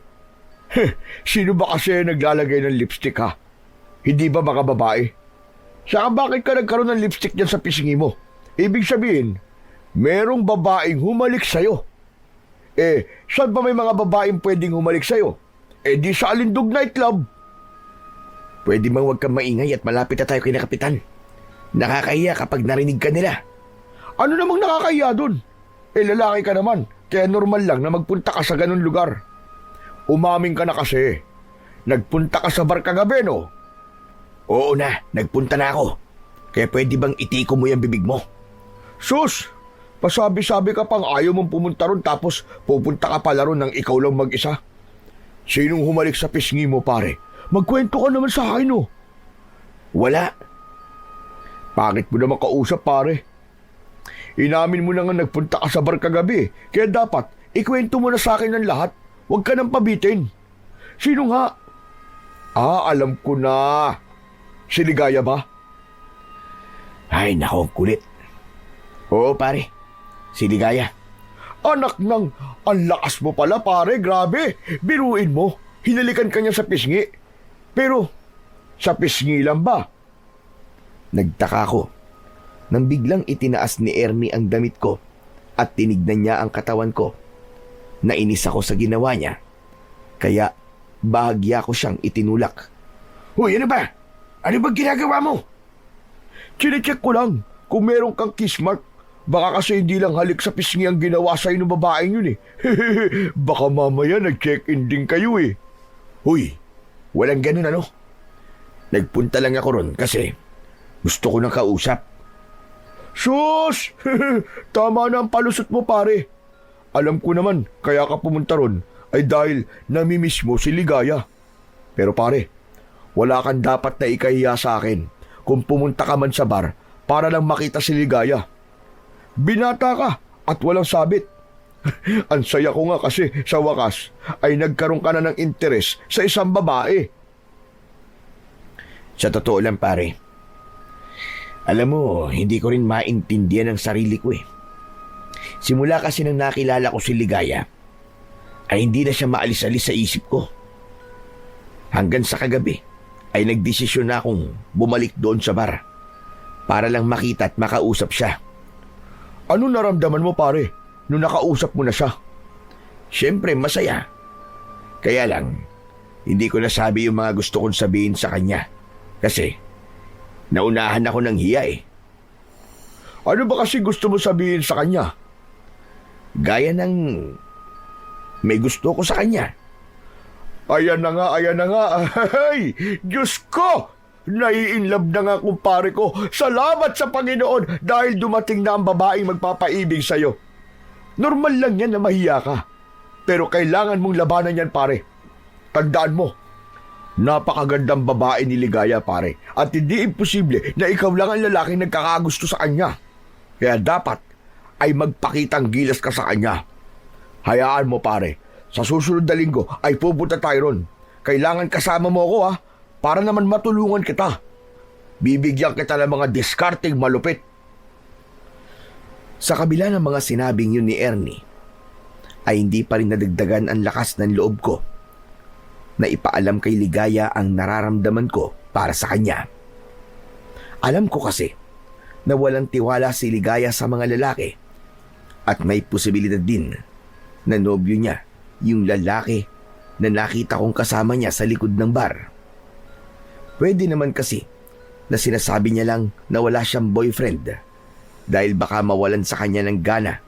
Sino ba kasi naglalagay ng lipstick ha? Hindi ba mga babae? Saka bakit ka nagkaroon ng lipstick dyan sa pisngi mo? Ibig sabihin, merong babaeng humalik sa'yo. Saan ba may mga babaeng pwedeng humalik sa'yo? Di sa Alindog Nightclub.
Pwede bang huwag kang maingay at malapit na tayo kay na Kapitan? Nakakahiya kapag narinig ka nila.
Ano namang nakakahiya dun? Lalaki ka naman, kaya normal lang na magpunta ka sa ganun lugar. Umaming ka na kasi. Nagpunta ka sa bar kagabi, no?
Oo na, nagpunta na ako. Kaya pwede bang itiko mo yung bibig mo?
Sus! Pasabi-sabi ka pang ayaw mong pumunta ron tapos pupunta ka pala ron ng ikaw lang mag-isa. Sinong humalik sa pisngi mo, pare? Magkwento ka naman sa akin, no?
Wala.
Bakit mo naman kausap, pare? Inamin mo na nga nagpunta ka sa bar kagabi, kaya dapat ikwento mo na sa akin ang lahat. Huwag ka nang pabitin. Sino nga? Alam ko na. Si Ligaya ba?
Ay, nako, kulit. Oo, pare. Si Ligaya.
Anak ng, ang lakas mo pala, pare, grabe. Biruin mo, hinalikan ka niya sa pisngi. Pero, sa pisngi lang ba?
Nagtaka ko nang biglang itinaas ni Ernie ang damit ko at tinignan niya ang katawan ko. Nainis ako sa ginawa niya, kaya bahagya ko siyang itinulak.
Hoy, ano ba? Ano ba ginagawa mo?
Chinecheck ko lang kung meron kang kiss mark. Baka kasi hindi lang halik sa pisngi ang ginawa sa'yo ng babaeng yun eh. Baka mamaya nag-check-in din kayo eh.
Hoy, walang ganun ano? Nagpunta lang ako ron kasi gusto ko ng kausap.
Sus! Tama na ang palusot mo, pare. Alam ko naman, kaya ka pumunta ron ay dahil namimiss mo si Ligaya. Pero pare, wala kang dapat na ikahiya sa akin kung pumunta ka man sa bar para lang makita si Ligaya. Binata ka at walang sabit. Ang saya ko nga kasi sa wakas ay nagkaroon ka na ng interes sa isang babae.
Sa totoo lang, pare, alam mo, hindi ko rin maintindihan ang sarili ko eh. Simula kasi nang nakilala ko si Ligaya, ay hindi na siya maalis-alis sa isip ko. Hanggang sa kagabi, ay nagdesisyon na akong bumalik doon sa bar para lang makita at makausap siya.
Ano naramdaman mo, pare, nung nakausap mo na siya?
Siyempre, masaya. Kaya lang, hindi ko nasabi yung mga gusto kong sabihin sa kanya. Kasi, naunahan ako ng hiya eh.
Ano ba kasi gusto mo sabihin sa kanya?
Gaya ng may gusto ko sa kanya.
Ayan na nga, ayan na nga. Ay, Diyos ko! Nai-inlove na nga, kumpare ko. Salamat sa Panginoon dahil dumating na ang babaeng magpapaibig sa'yo. Normal lang yan na mahiya ka. Pero kailangan mong labanan yan, pare. Tandaan mo, napakagandang babae ni Ligaya, pare. At hindi imposible na ikaw lang ang lalaking nagkakagusto sa kanya. Kaya dapat ay magpakitang gilas ka sa kanya. Hayaan mo, pare. Sa susunod na linggo ay pupunta tayo ron. Kailangan kasama mo ako, ha? Para naman matulungan kita. Bibigyan kita ng mga diskarting malupit.
Sa kabila ng mga sinabing yun ni Ernie, ay hindi pa rin nadagdagan ang lakas ng loob ko na ipaalam kay Ligaya ang nararamdaman ko para sa kanya. Alam ko kasi na walang tiwala si Ligaya sa mga lalaki at may posibilidad din na nobyo niya yung lalaki na nakita kong kasama niya sa likod ng bar. Pwede naman kasi na sinasabi niya lang na wala siyang boyfriend dahil baka mawalan sa kanya ng gana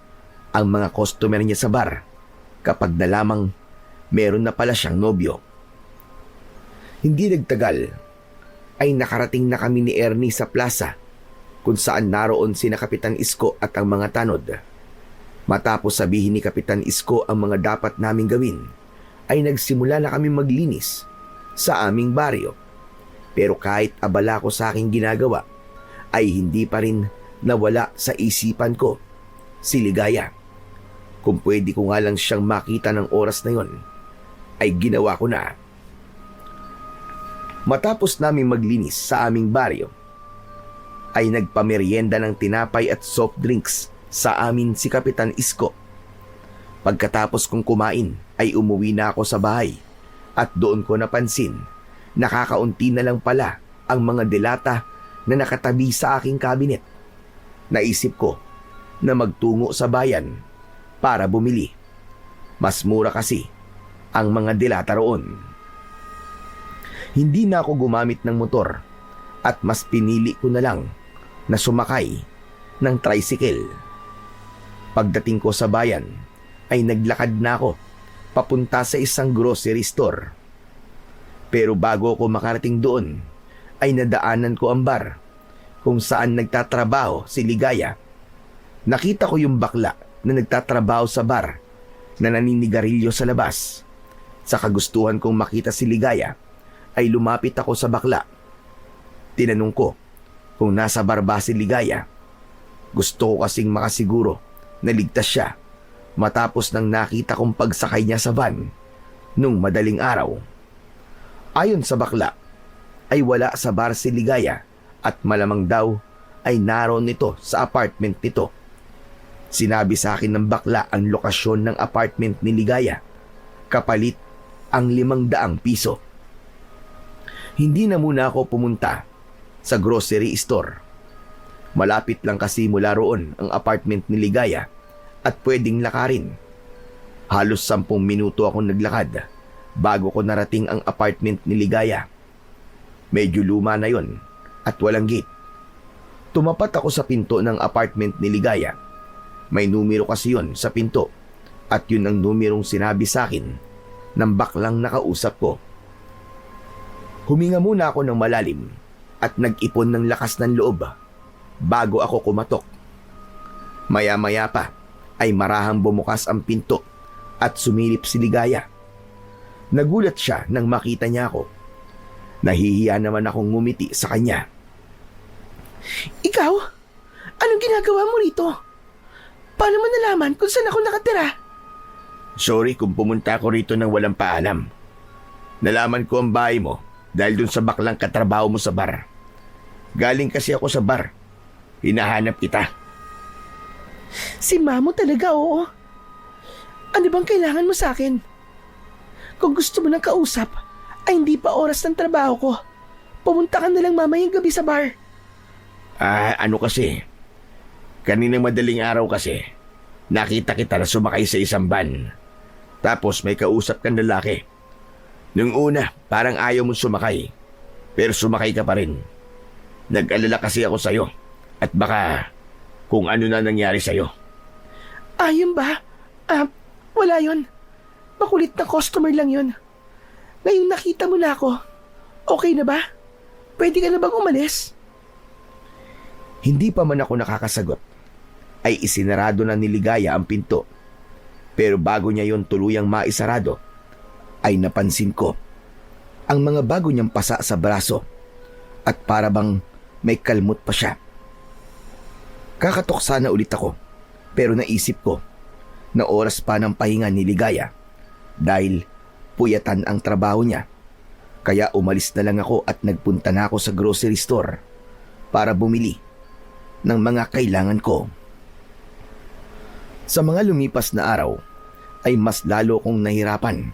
ang mga customer niya sa bar kapag nalamang meron na pala siyang nobyo. Hindi nagtagal ay nakarating na kami ni Ernie sa plaza kung saan naroon sina Kapitan Isko at ang mga tanod. Matapos sabihin ni Kapitan Isko ang mga dapat naming gawin, ay nagsimula na kami maglinis sa aming baryo. Pero kahit abala ko sa aking ginagawa, ay hindi pa rin nawala sa isipan ko si Ligaya. Kung pwede ko nga lang siyang makita ng oras na yon, ay ginawa ko na. Matapos namin maglinis sa aming baryo, ay nagpamerienda ng tinapay at soft drinks sa amin si Kapitan Isko. Pagkatapos kong kumain ay umuwi na ako sa bahay at doon ko napansin na kakaunti na lang pala ang mga delata na nakatabi sa aking kabinet. Naisip ko na magtungo sa bayan para bumili. Mas mura kasi ang mga delata roon. Hindi na ako gumamit ng motor at mas pinili ko na lang na sumakay ng tricycle. Pagdating ko sa bayan ay naglakad na ako papunta sa isang grocery store. Pero bago ako makarating doon ay nadaanan ko ang bar kung saan nagtatrabaho si Ligaya. Nakita ko yung bakla na nagtatrabaho sa bar na naninigarilyo sa labas. Sa kagustuhan kong makita si Ligaya ay lumapit ako sa bakla. Tinanong ko kung nasa bar ba si Ligaya. Gusto ko kasing makasiguro na ligtas siya matapos nang nakita kong pagsakay niya sa van nung madaling araw. Ayon sa bakla, ay wala sa bar si Ligaya at malamang daw ay naroon nito sa apartment nito. Sinabi sa akin ng bakla ang lokasyon ng apartment ni Ligaya. Kapalit ang 500 piso. Hindi na muna ako pumunta sa grocery store. Malapit lang kasi mula roon ang apartment ni Ligaya at pwedeng lakarin. Halos 10 minuto akong naglakad bago ko narating ang apartment ni Ligaya. Medyo luma na yon at walang gate. Tumapat ako sa pinto ng apartment ni Ligaya. May numero kasi yon sa pinto at yun ang numerong sinabi sa akin ng baklang nakausap ko. Huminga muna ako ng malalim at nag-ipon ng lakas ng loob bago ako kumatok. Maya-maya pa ay marahang bumukas ang pinto at sumilip si Ligaya. Nagulat siya nang makita niya ako. Nahihiya naman akong ngumiti sa kanya.
Ikaw? Anong ginagawa mo rito? Paano mo nalaman kung saan ako nakatira?
Sorry kung pumunta ako rito nang walang paalam. Nalaman ko ang bahay mo dahil dun sa baklang katrabaho mo sa bar. Galing kasi ako sa bar. Hinahanap kita.
Si Mamo talaga, oo. Ano bang kailangan mo sa akin? Kung gusto mo ng kausap, ay hindi pa oras ng trabaho ko. Pumunta ka na lang mamayang gabi sa bar.
Ano kasi? Kaninang madaling araw kasi, nakita kita na sumakay sa isang van. Tapos may kausap kang lalaki. Nung una, parang ayaw mong sumakay. Pero sumakay ka pa rin. Nag-alala kasi ako sa'yo. At baka kung ano na nangyari sa'yo.
Ayun ba? Wala yon. Makulit na customer lang yon. Ngayong nakita mo na ako, okay na ba? Pwede ka na bang umalis?
Hindi pa man ako nakakasagot, ay isinarado na ni Ligaya ang pinto. Pero bago niya yon tuluyang maisarado, ay napansin ko ang mga bago niyang pasa sa braso at para bang may kalmot pa siya. Kakatok sana ulit ako, pero naisip ko na oras pa ng pahinga ni Ligaya dahil puyatan ang trabaho niya. Kaya umalis na lang ako at nagpunta na ako sa grocery store para bumili ng mga kailangan ko. Sa mga lumipas na araw ay mas lalo kong nahirapan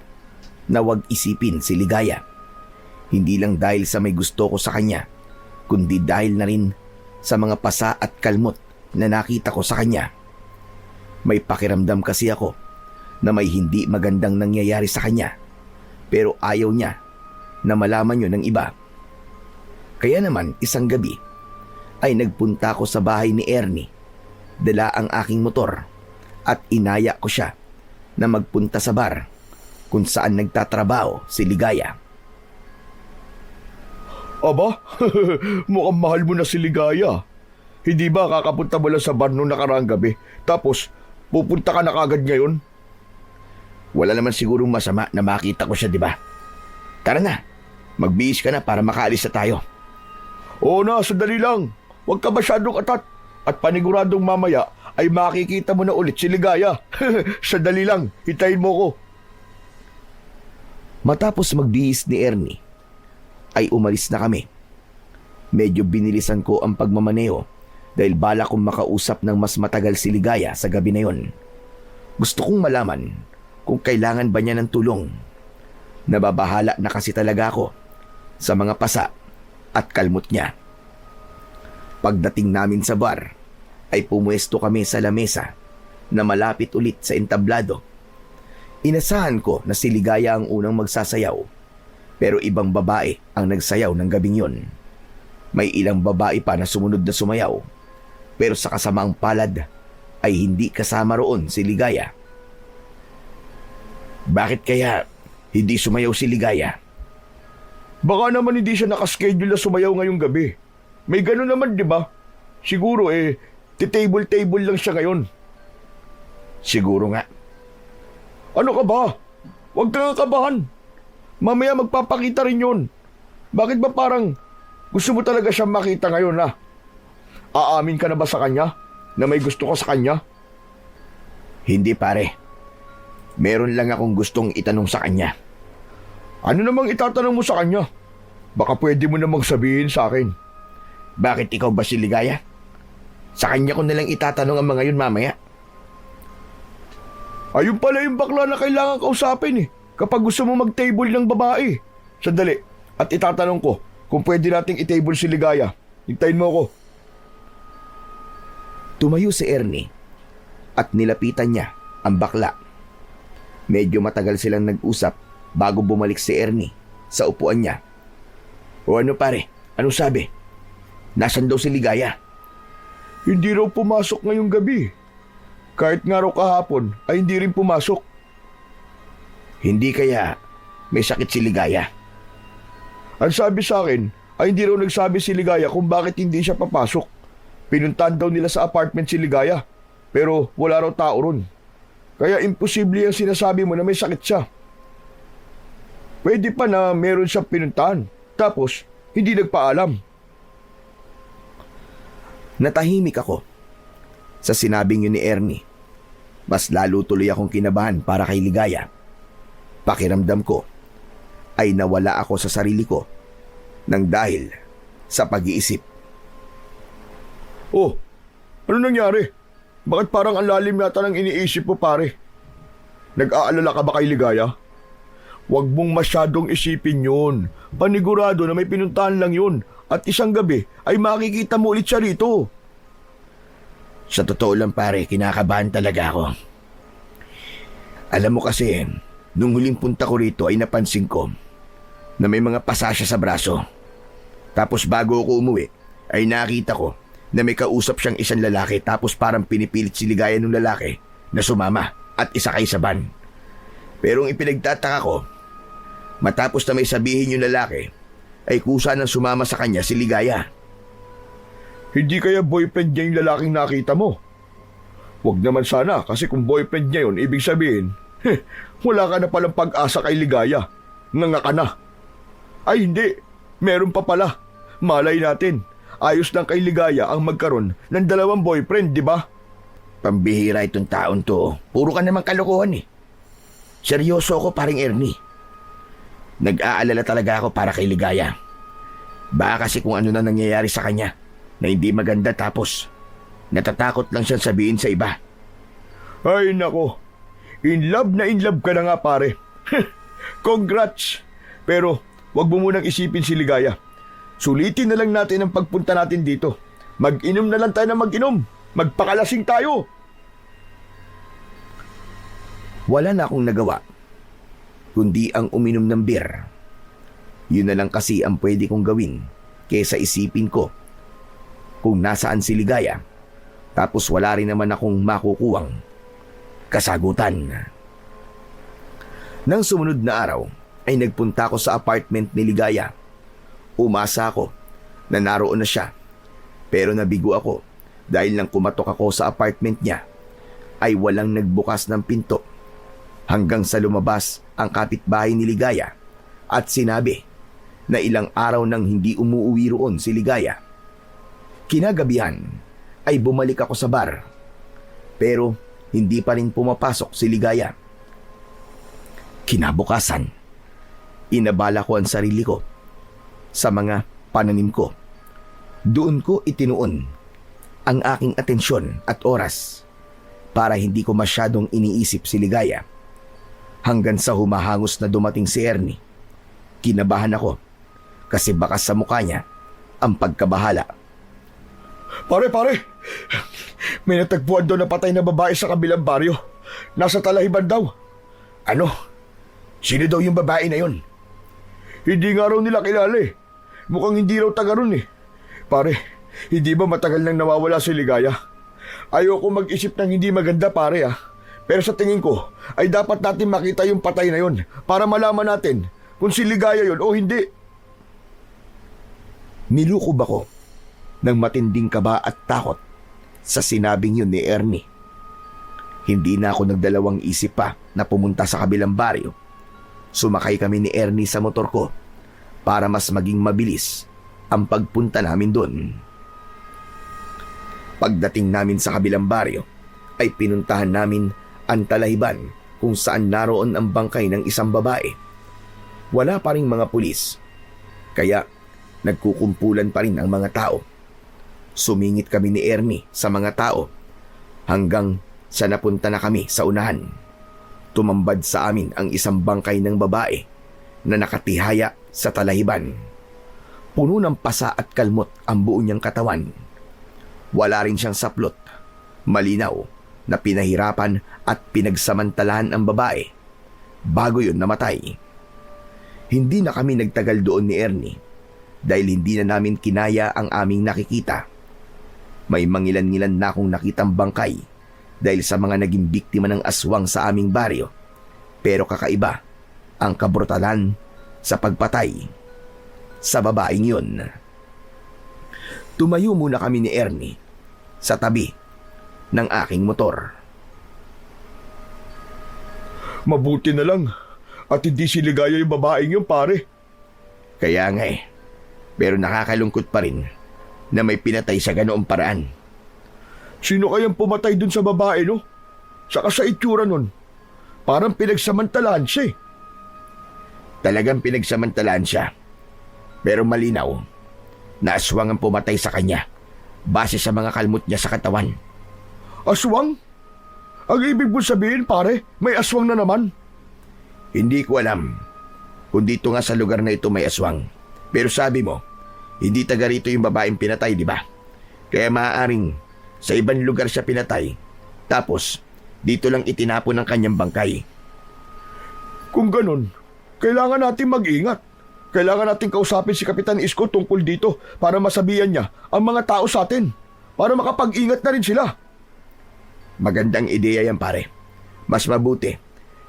na wag isipin si Ligaya. Hindi lang dahil sa may gusto ko sa kanya, kundi dahil na rin sa mga pasa at kalmot na nakita ko sa kanya. May pakiramdam kasi ako na may hindi magandang nangyayari sa kanya, pero ayaw niya na malaman yun ng iba. Kaya naman isang gabi ay nagpunta ako sa bahay ni Ernie, dala ang aking motor at inaya ko siya na magpunta sa bar kung saan nagtatrabaho si Ligaya.
Aba, mukhang mahal mo na si Ligaya. Hindi ba kakapunta mo lang sa bar nung nakaraang gabi? Tapos, pupunta ka na kagad ngayon?
Wala naman sigurong masama na makita ko siya, di ba? Tara na, magbihis ka na para makaalis na tayo.
Oo na, sandali lang. Huwag ka masyadong atat. At paniguradong mamaya ay makikita mo na ulit si Ligaya. Sandali lang, hintayin mo ko.
Matapos magbihis ni Ernie, ay umalis na kami. Medyo binilisan ko ang pagmamaneho dahil bala kong makausap ng mas matagal si Ligaya sa gabi na yon. Gusto kong malaman kung kailangan ba niya ng tulong. Nababahala na kasi talaga ako sa mga pasa at kalmot niya. Pagdating namin sa bar, ay pumuesto kami sa lamesa na malapit ulit sa entablado. Inasahan ko na si Ligaya ang unang magsasayaw, pero ibang babae ang nagsayaw ng gabing yon. May ilang babae pa na sumunod na sumayaw, pero sa kasamaang palad ay hindi kasama roon si Ligaya.
Bakit kaya hindi sumayaw si Ligaya?
Baka naman hindi siya nakaschedule na sumayaw ngayong gabi. May gano'n naman, di ba? Siguro titable-table lang siya ngayon.
Siguro nga.
Ano ka ba? Huwag kang kabahan. Mamaya magpapakita rin yun. Bakit ba parang gusto mo talaga siyang makita ngayon na? Aamin ka na ba sa kanya na may gusto ka sa kanya?
Hindi pare. Meron lang akong gustong itanong sa kanya.
Ano namang itatanong mo sa kanya? Baka pwede mo namang sabihin sa akin.
Bakit ikaw ba si Ligaya? Sa kanya ko nalang itatanong ang mga yun mamaya.
Ayun pala yung bakla na kailangan kausapin kapag gusto mo mag-table ng babae. Sandali, at itatanong ko kung pwede nating i-table si Ligaya. Hintayin mo ako.
Tumayo si Ernie at nilapitan niya ang bakla. Medyo matagal silang nag-usap bago bumalik si Ernie sa upuan niya.
O ano pare? Anong sabi? Nasaan daw si Ligaya?
Hindi raw pumasok ngayong gabi. Kahit nga raw kahapon ay hindi rin pumasok.
Hindi kaya may sakit si Ligaya?
Ang sabi sa akin ay hindi raw nagsabi si Ligaya kung bakit hindi siya papasok. Pinuntahan daw nila sa apartment si Ligaya, pero wala raw tao ron. Kaya imposible ang sinasabi mo na may sakit siya. Pwede pa na meron siyang pinuntahan, tapos hindi nagpaalam.
Natahimik ako sa sinabing yun ni Ernie. Mas lalo tuloy akong kinabahan para kay Ligaya. Pakiramdam ko ay nawala ako sa sarili ko nang dahil sa pag-iisip.
Oh, ano nangyari? Bakit parang ang lalim yata ng iniisip mo, pare? Nag-aalala ka ba kay Ligaya? Huwag mong masyadong isipin yun. Panigurado na may pinuntahan lang yun at isang gabi ay makikita mo ulit siya rito.
Sa totoo lang pare, kinakabahan talaga ako. Alam mo kasi, nung huling punta ko rito ay napansin ko na may mga pasa siya sa braso. Tapos bago ako umuwi, ay nakita ko na may kausap siyang isang lalaki tapos parang pinipilit si Ligaya ng lalaki na sumama at isakay sa van. Pero ang ipinagtataka ko, matapos na may sabihin yung lalaki, ay kusa nang sumama sa kanya si Ligaya.
Hindi kaya boyfriend niya yung lalaking nakita mo? Huwag naman sana kasi kung boyfriend niya yun, ibig sabihin, wala ka na palang pag-asa kay Ligaya. Nganga ka na. Ay hindi, meron pa pala. Malay natin, ayos lang kay Ligaya ang magkaroon ng dalawang boyfriend, di ba?
Pambihira itong taon to. Puro ka namang kalokohan eh. Seryoso ako paring Ernie. Nag-aalala talaga ako para kay Ligaya. Baka kasi kung ano na nangyayari sa kanya na hindi maganda tapos natatakot lang siyang sabihin sa iba.
Ay nako, in love na in love ka na nga pare. Congrats! Pero wag mo munang isipin si Ligaya. Sulitin na lang natin ang pagpunta natin dito. Mag-inom na lang tayo ng mag-inom. Magpakalasing tayo.
Wala na akong nagawa kundi ang uminom ng beer. Yun na lang kasi ang pwede kong gawin kaysa isipin ko kung nasaan si Ligaya tapos wala rin naman akong makukuwang kasagutan. Nang sumunod na araw ay nagpunta ako sa apartment ni Ligaya. Umasa ako na naroon na siya pero nabigo ako Dahil nang kumatok ako sa apartment niya, ay walang nagbukas ng pinto hanggang sa lumabas ang kapitbahay ni Ligaya at sinabi na ilang araw nang hindi umuuwi roon si Ligaya. Kinagabihan ay bumalik ako sa bar pero hindi pa rin pumapasok si Ligaya. Kinabukasan, inabala ko ang sarili ko sa mga pananim ko. Doon ko itinuon ang aking atensyon at oras para hindi ko masyadong iniisip si Ligaya. Hanggang sa humahangos na dumating si Ernie. Kinabahan ako kasi baka sa mukha niya ang pagkabahala.
Pare! May natagpuan daw na patay na babae sa kabilang baryo. Nasa Talahiban daw.
Ano? Sino daw yung babae na yun?
Hindi nga raw nila kilala eh. Mukhang hindi raw taga ron eh. Pare, hindi ba matagal nang nawawala si Ligaya? Ayoko mag-isip ng hindi maganda pare ah. Pero sa tingin ko ay dapat natin makita yung patay na yun para malaman natin kung si Ligaya yun o hindi.
Nilukob ako ng matinding kaba at takot sa sinabing yun ni Ernie. Hindi na ako nagdalawang isip pa na pumunta sa kabilang baryo. Sumakay kami ni Ernie sa motor ko para mas maging mabilis ang pagpunta namin doon. Pagdating namin sa kabilang baryo ay pinuntahan namin ang Talahiban kung saan naroon ang bangkay ng isang babae. Wala pa ring mga pulis, kaya nagkukumpulan pa rin ang mga tao. Sumingit kami ni Ernie sa mga tao hanggang sa napunta na kami sa unahan. Tumambad sa amin ang isang bangkay ng babae na nakatihaya sa Talahiban. Puno ng pasa at kalmot ang buo niyang katawan. Wala rin siyang saplot. Malinaw na pinahirapan at pinagsamantalahan ang babae bago yun namatay. Hindi na kami nagtagal doon ni Ernie dahil hindi na namin kinaya ang aming nakikita. May mangilan-ngilan na akong nakitang bangkay dahil sa mga naging biktima ng aswang sa aming baryo. Pero kakaiba ang kabrutalan sa pagpatay sa babaeng yun. Tumayo muna kami ni Ernie sa tabi ng aking motor.
Mabuti na lang at hindi si Ligaya yung babaeng yun pare.
Kaya nga eh. Pero nakakalungkot pa rin na may pinatay sa ganoong paraan.
Sino kayang pumatay dun sa babae no? Saka sa itsura nun. Parang pinagsamantalahan siya eh.
Talagang pinagsamantalahan siya. Pero malinaw na aswang ang pumatay sa kanya base sa mga kalmot niya sa katawan.
Aswang? Ang ibig mo sabihin pare, may aswang na naman.
Hindi ko alam kung dito nga sa lugar na ito may aswang. Pero sabi mo, hindi taga rito yung babaeng pinatay, di ba? Kaya maaaring sa ibang lugar siya pinatay, tapos dito lang itinapon ang kanyang bangkay.
Kung ganun, kailangan natin mag-ingat. Kailangan natin kausapin si Kapitan Isko tungkol dito para masabihan niya ang mga tao sa atin. Para makapag-ingat na rin sila.
Magandang ideya yan pare. Mas mabuti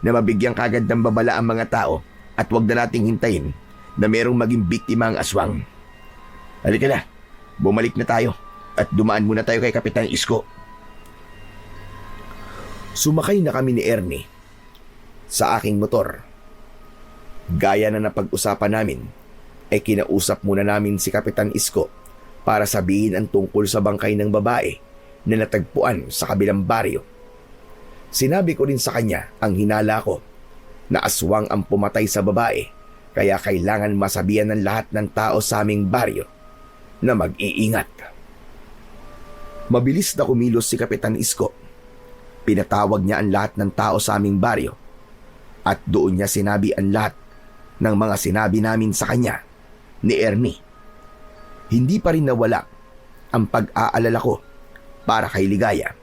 na mabigyan kagad ng babala ang mga tao at huwag na nating hintayin na merong maging biktima ang aswang. Halika na, bumalik na tayo at dumaan muna tayo kay Kapitan Isko.
Sumakay na kami ni Ernie sa aking motor. Gaya na napag-usapan namin, ay kinausap muna namin si Kapitan Isko para sabihin ang tungkol sa bangkay ng babae na natagpuan sa kabilang baryo. Sinabi ko rin sa kanya ang hinala ko na aswang ang pumatay sa babae, kaya kailangan masabihan ng lahat ng tao sa aming baryo na mag-iingat. Mabilis na kumilos si Kapitan Isko. Pinatawag niya ang lahat ng tao sa aming baryo at doon niya sinabi ang lahat ng mga sinabi namin sa kanya ni Ernie. Hindi pa rin nawala ang pag-aalala ko para kay Ligaya.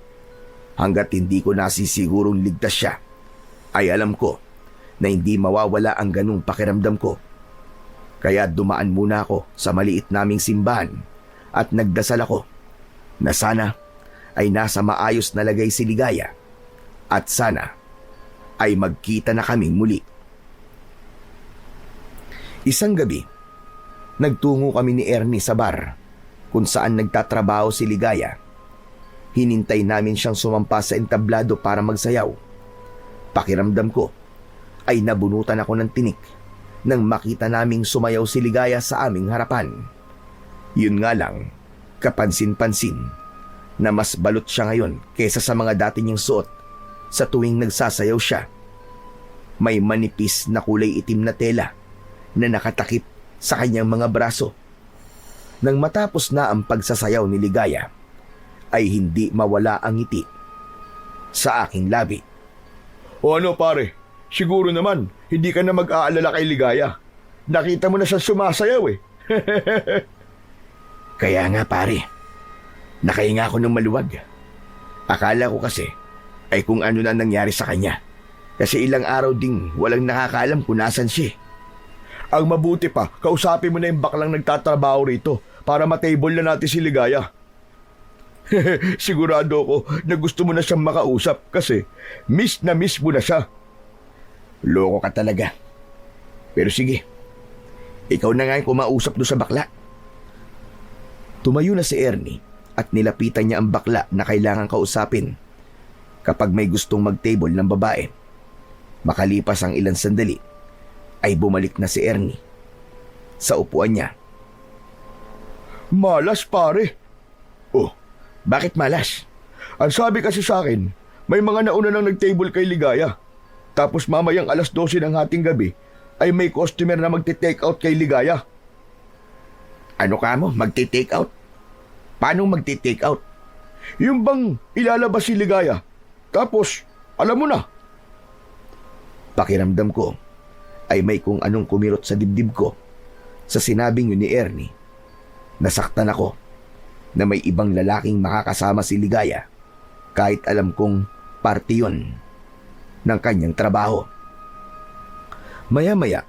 Hanggat hindi ko nasisigurong ligtas siya, ay alam ko na hindi mawawala ang ganung pakiramdam ko. Kaya dumaan muna ako sa maliit naming simbahan at nagdasal ako na sana ay nasa maayos na lagay si Ligaya at sana ay magkita na kaming muli. Isang gabi, nagtungo kami ni Ernie sa bar kung saan nagtatrabaho si Ligaya Hinintay namin siyang sumampa sa entablado para magsayaw. Pakiramdam ko ay nabunutan ako ng tinik nang makita naming sumayaw si Ligaya sa aming harapan. Yun nga lang, kapansin-pansin na mas balot siya ngayon kaysa sa mga dati niyang suot sa tuwing nagsasayaw siya. May manipis na kulay itim na tela na nakatakip sa kanyang mga braso. Nang matapos na ang pagsasayaw ni Ligaya, ay hindi mawala ang ngiti sa aking labi.
O ano pare, siguro naman, hindi ka na mag-aalala kay Ligaya. Nakita mo na siya sumasayaw eh.
Kaya nga pare, nakahinga ako ng maluwag. Akala ko kasi ay kung ano na nangyari sa kanya. Kasi ilang araw ding walang nakakaalam kung nasan siya.
Ang mabuti pa, kausapin mo na yung baklang nagtatrabaho rito para matable na natin si Ligaya. Sigurado ko na gusto mo na siyang makausap kasi miss mo na siya.
Loko ka talaga. Pero sige, ikaw na nga yung kumausap doon sa bakla. Tumayo na si Ernie at nilapitan niya ang bakla na kailangang kausapin kapag may gustong mag-table ng babae. Makalipas ang ilang sandali, ay bumalik na si Ernie sa upuan niya.
Malas pare.
Oh, bakit malas?
Ang sabi kasi sa akin, may mga nauna nang nag-table kay Ligaya. Tapos mamayang 12:00 ng hating gabi, ay may customer na magte-take out kay Ligaya.
Ano ka mo? Magti-take out? Paano magti-take out?
Yung bang ilalabas si Ligaya. Tapos, alam mo na.
Pakiramdam ko ay may kung anong kumirot sa dibdib ko sa sinabing yun ni Ernie. Nasaktan ako na may ibang lalaking makakasama si Ligaya kahit alam kong parte yun ng kanyang trabaho. Maya-maya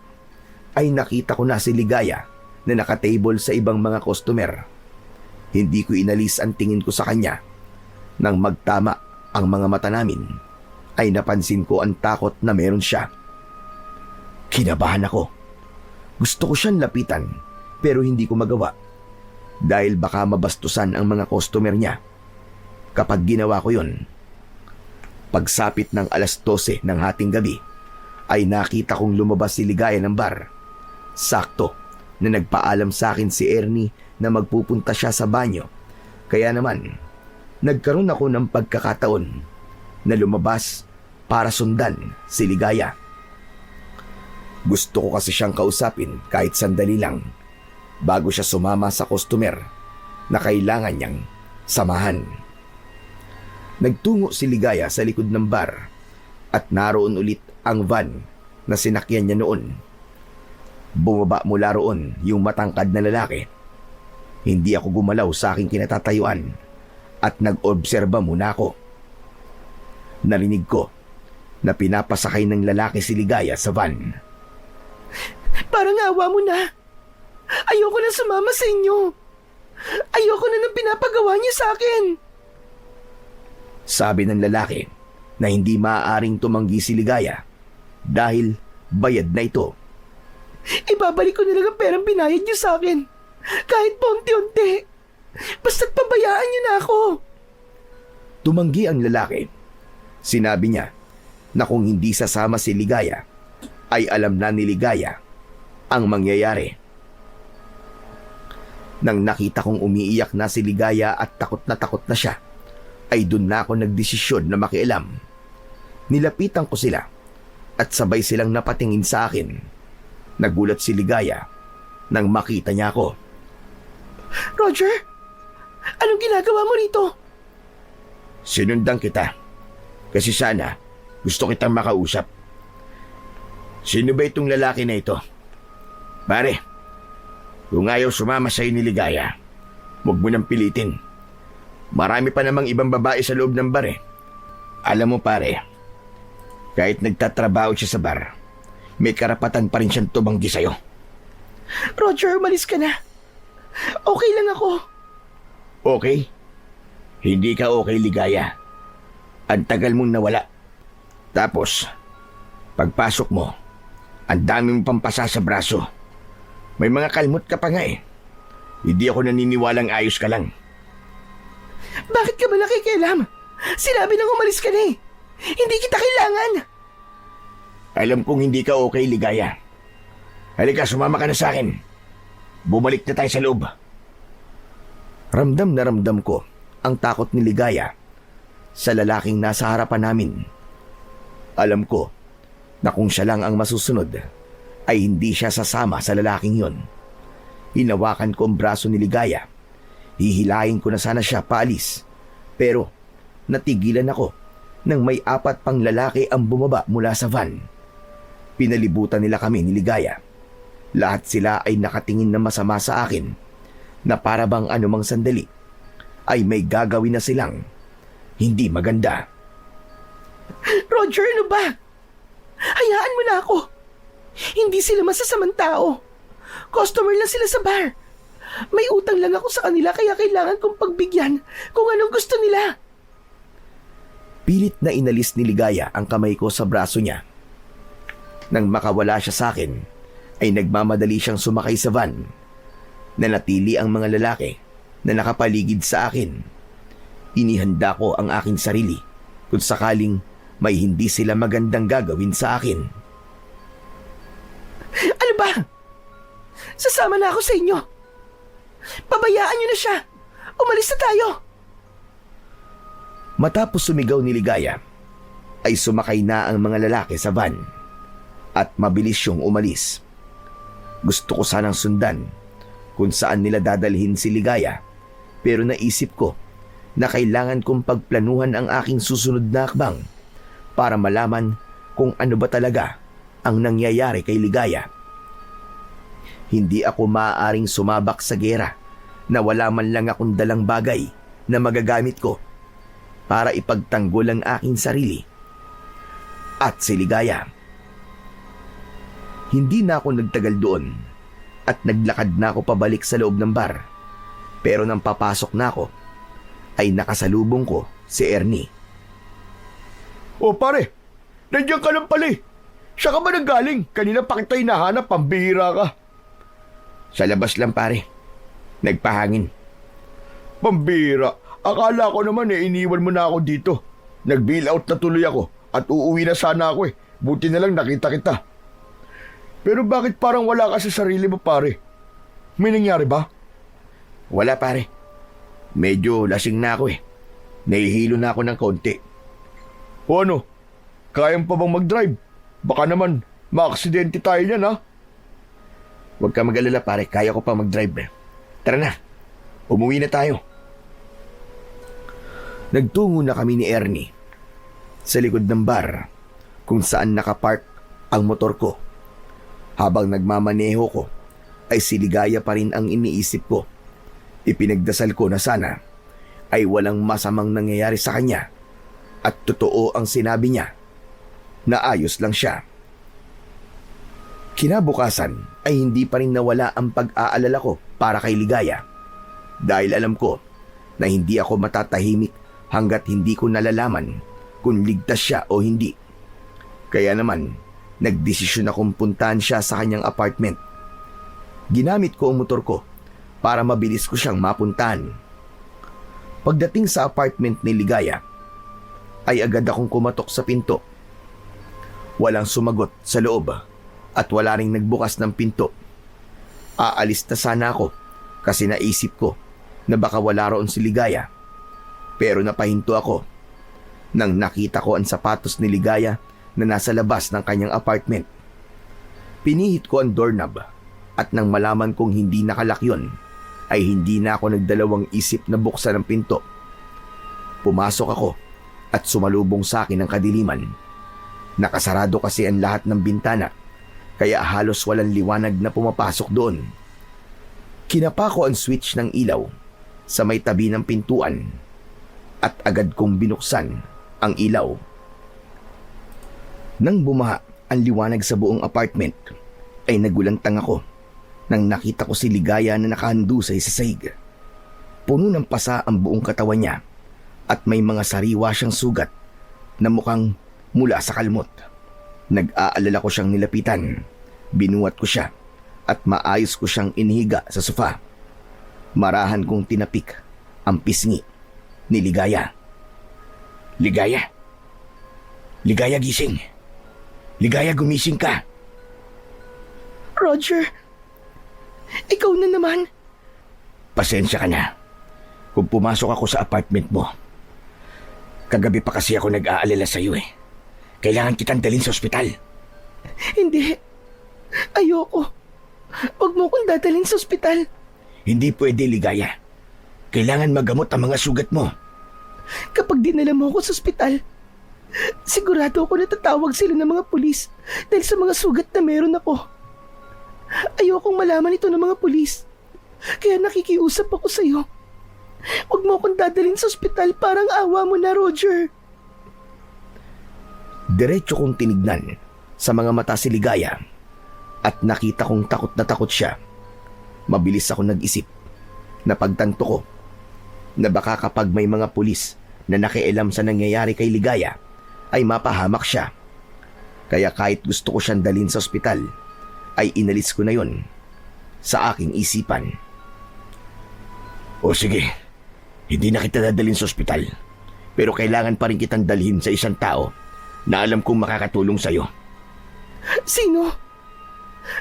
ay nakita ko na si Ligaya na nakatable sa ibang mga customer. Hindi ko inalis ang tingin ko sa kanya. Nang magtama ang mga mata namin, ay napansin ko ang takot na meron siya. Kinabahan ako. Gusto ko siyang lapitan pero hindi ko magawa dahil baka mabastusan ang mga customer niya. Kapag ginawa ko yun, pagsapit ng 12:00 ng hating gabi, ay nakita kong lumabas si Ligaya ng bar. Sakto na nagpaalam sa akin si Ernie na magpupunta siya sa banyo. Kaya naman, nagkaroon ako ng pagkakataon na lumabas para sundan si Ligaya. Gusto ko kasi siyang kausapin kahit sandali lang bago siya sumama sa customer na kailangan niyang samahan. Nagtungo si Ligaya sa likod ng bar at naroon ulit ang van na sinakyan niya noon. Bumaba mula roon yung matangkad na lalaki. Hindi ako gumalaw sa aking kinatatayuan at nag-obserba muna ako. Narinig ko na pinapasakay ng lalaki si Ligaya sa van.
Parang awa mo na. Ayoko na sumama sa inyo. Ayoko na ng pinapagawa niyo sa akin.
Sabi ng lalaki na hindi maaaring tumanggi si Ligaya dahil bayad na ito.
Ibabalik ko na lang ang perang binayad niyo sa akin. Kahit pa unti-unti. Basta't pabayaan niyo na ako.
Tumanggi ang lalaki. Sinabi niya na kung hindi sasama si Ligaya, ay alam na ni Ligaya ang mangyayari. Nang nakita kong umiiyak na si Ligaya at takot na siya, ay dun na ako nagdesisyon na makialam. Nilapitan ko sila at sabay silang napatingin sa akin. Nagulat si Ligaya nang makita niya ako.
Roger, anong ginagawa mo rito?
Sinundan kita kasi sana gusto kitang makausap. Sino ba itong lalaki na ito? Pare, kung ayaw sumama sa'yo ni Ligaya, huwag mo nang pilitin. Marami pa namang ibang babae sa loob ng bar eh. Alam mo pare, kahit nagtatrabaho siya sa bar, may karapatan pa rin siyang tumanggi sa'yo.
Roger, umalis ka na. Okay lang ako.
Okay? Hindi ka okay, Ligaya. Ang tagal mong nawala. Tapos, pagpasok mo, ang dami mong pampasa sa braso. May mga kalmot ka pa nga eh. Hindi ako naniniwalang ayos ka lang.
Bakit ka ba nakikialam? Sinabi nang umalis ka na eh. Hindi kita kailangan.
Alam kong hindi ka okay, Ligaya. Halika, sumama ka na sa akin. Bumalik na tayo sa loob.
Ramdam na ramdam ko ang takot ni Ligaya sa lalaking nasa harapan namin. Alam ko na kung siya lang ang masusunod, ay hindi siya sasama sa lalaking yon. Hinawakan ko ang braso ni Ligaya. Hihilahin ko na sana siya paalis. Pero natigilan ako nang may 4 pang lalaki ang bumaba mula sa van. Pinalibutan nila kami ni Ligaya. Lahat sila ay nakatingin na masama sa akin, na para bang anumang sandali ay may gagawin na silang hindi maganda.
Roger, ano ba? Hayaan mo na ako. Hindi sila masasamang tao. Customer lang sila sa bar. May utang lang ako sa kanila kaya kailangan kong pagbigyan kung anong gusto nila.
Pilit na inalis ni Ligaya ang kamay ko sa braso niya. Nang makawala siya sa akin, ay nagmamadali siyang sumakay sa van. Nanatili ang mga lalaki na nakapaligid sa akin. Inihanda ko ang aking sarili kung sakaling may hindi sila magandang gagawin sa akin.
Ano ba? Sasama na ako sa inyo. Pabayaan niyo na siya. Umalis na tayo.
Matapos sumigaw ni Ligaya, ay sumakay na ang mga lalaki sa van at mabilis siyang umalis. Gusto ko sanang sundan kung saan nila dadalhin si Ligaya, pero naisip ko na kailangan kong pagplanuhan ang aking susunod na hakbang para malaman kung ano ba talaga ang nangyayari kay Ligaya. Hindi ako maaaring sumabak sa gera na wala man lang akong dalang bagay na magagamit ko para ipagtanggol ang aking sarili at si Ligaya. Hindi na ako nagtagal doon at naglakad na ako pabalik sa loob ng bar. Pero nang papasok na ako, ay nakasalubong ko si Ernie.
O pare, nandiyan ka lang pala eh. Siya ka ba nanggaling? Kanina pa kita hinahanap, pambihira ka.
Sa labas lang pare, nagpahangin.
Pambihira, akala ko naman iniwan mo na ako dito. Nag-bail out na tuloy ako at uuwi na sana ako eh. Buti na lang nakita kita. Pero bakit parang wala ka sa sarili mo pare? May nangyari ba?
Wala pare, medyo lasing na ako eh. Nahihilo na ako ng konti.
O ano, kayang pa bang mag-drive? Baka naman maaksidente tayo niyan ha?
Huwag ka mag-alala pare, kaya ko pa mag-drive. Tara na, umuwi na tayo. Nagtungo na kami ni Ernie sa likod ng bar kung saan nakapark ang motor ko. Habang nagmamaneho ko, ay si Ligaya pa rin ang iniisip ko. Ipinagdasal ko na sana ay walang masamang nangyayari sa kanya at totoo ang sinabi niya na ayos lang siya. Kinabukasan ay hindi pa rin nawala ang pag-aalala ko para kay Ligaya dahil alam ko na hindi ako matatahimik hanggat hindi ko nalalaman kung ligtas siya o hindi. Kaya naman, nagdesisyon akong puntahan siya sa kanyang apartment. Ginamit ko ang motor ko para mabilis ko siyang mapuntahan. Pagdating sa apartment ni Ligaya, ay agad akong kumatok sa pinto. Walang sumagot sa loob at wala ring nagbukas ng pinto. Aalis na sana ako kasi naisip ko na baka wala roon si Ligaya. Pero napahinto ako nang nakita ko ang sapatos ni Ligaya na nasa labas ng kanyang apartment. Pinihit ko ang doorknob at nang malaman kong hindi nakalak yun, ay hindi na ako nagdalawang isip na buksan ang pinto. Pumasok ako at sumalubong sa akin ang kadiliman. Nakasarado kasi ang lahat ng bintana, kaya halos walang liwanag na pumapasok doon. Kinapa ko ang switch ng ilaw sa may tabi ng pintuan at agad kong binuksan ang ilaw. Nang bumaha ang liwanag sa buong apartment, ay nagulantang ako nang nakita ko si Ligaya na nakahandusay sa sahig. Puno ng pasa ang buong katawan niya at may mga sariwa siyang sugat na mukhang mula sa kalmot. Nag-aalala ko siyang nilapitan, binuhat ko siya at maayos ko siyang inihiga sa sofa. Marahan kong tinapik ang pisngi ni Ligaya. Ligaya? Ligaya, gising. Ligaya, gumising ka.
Roger, ikaw na naman.
Pasensya ka na kung pumasok ako sa apartment mo. Kagabi pa kasi ako nag-aalala sa iyo eh. Kailangan kitang dalhin sa ospital.
Hindi. Ayoko. Huwag mo kong dadalhin sa ospital.
Hindi pwede, Ligaya. Kailangan magamot ang mga sugat mo.
Kapag dinala mo ako sa ospital, sigurado ako na tatawag sila ng mga pulis dahil sa mga sugat na meron ako. Ayokong malaman ito ng mga pulis. Kaya nakikiusap ako sa iyo. Huwag mo akong dadalhin sa ospital, parang awa mo na, Roger.
Diretso kong tinignan sa mga mata si Ligaya at nakita kong takot na takot siya. Mabilis ako nag-isip na pagtanto ko na baka kapag may mga pulis na nakialam sa nangyayari kay Ligaya ay mapahamak siya. Kaya kahit gusto ko siyang dalhin sa ospital, ay inalis ko na yon sa aking isipan. O sige, hindi na kita dadalhin sa ospital, pero kailangan pa rin kitang dalhin sa isang tao na alam kong makakatulong sa'yo.
Sino?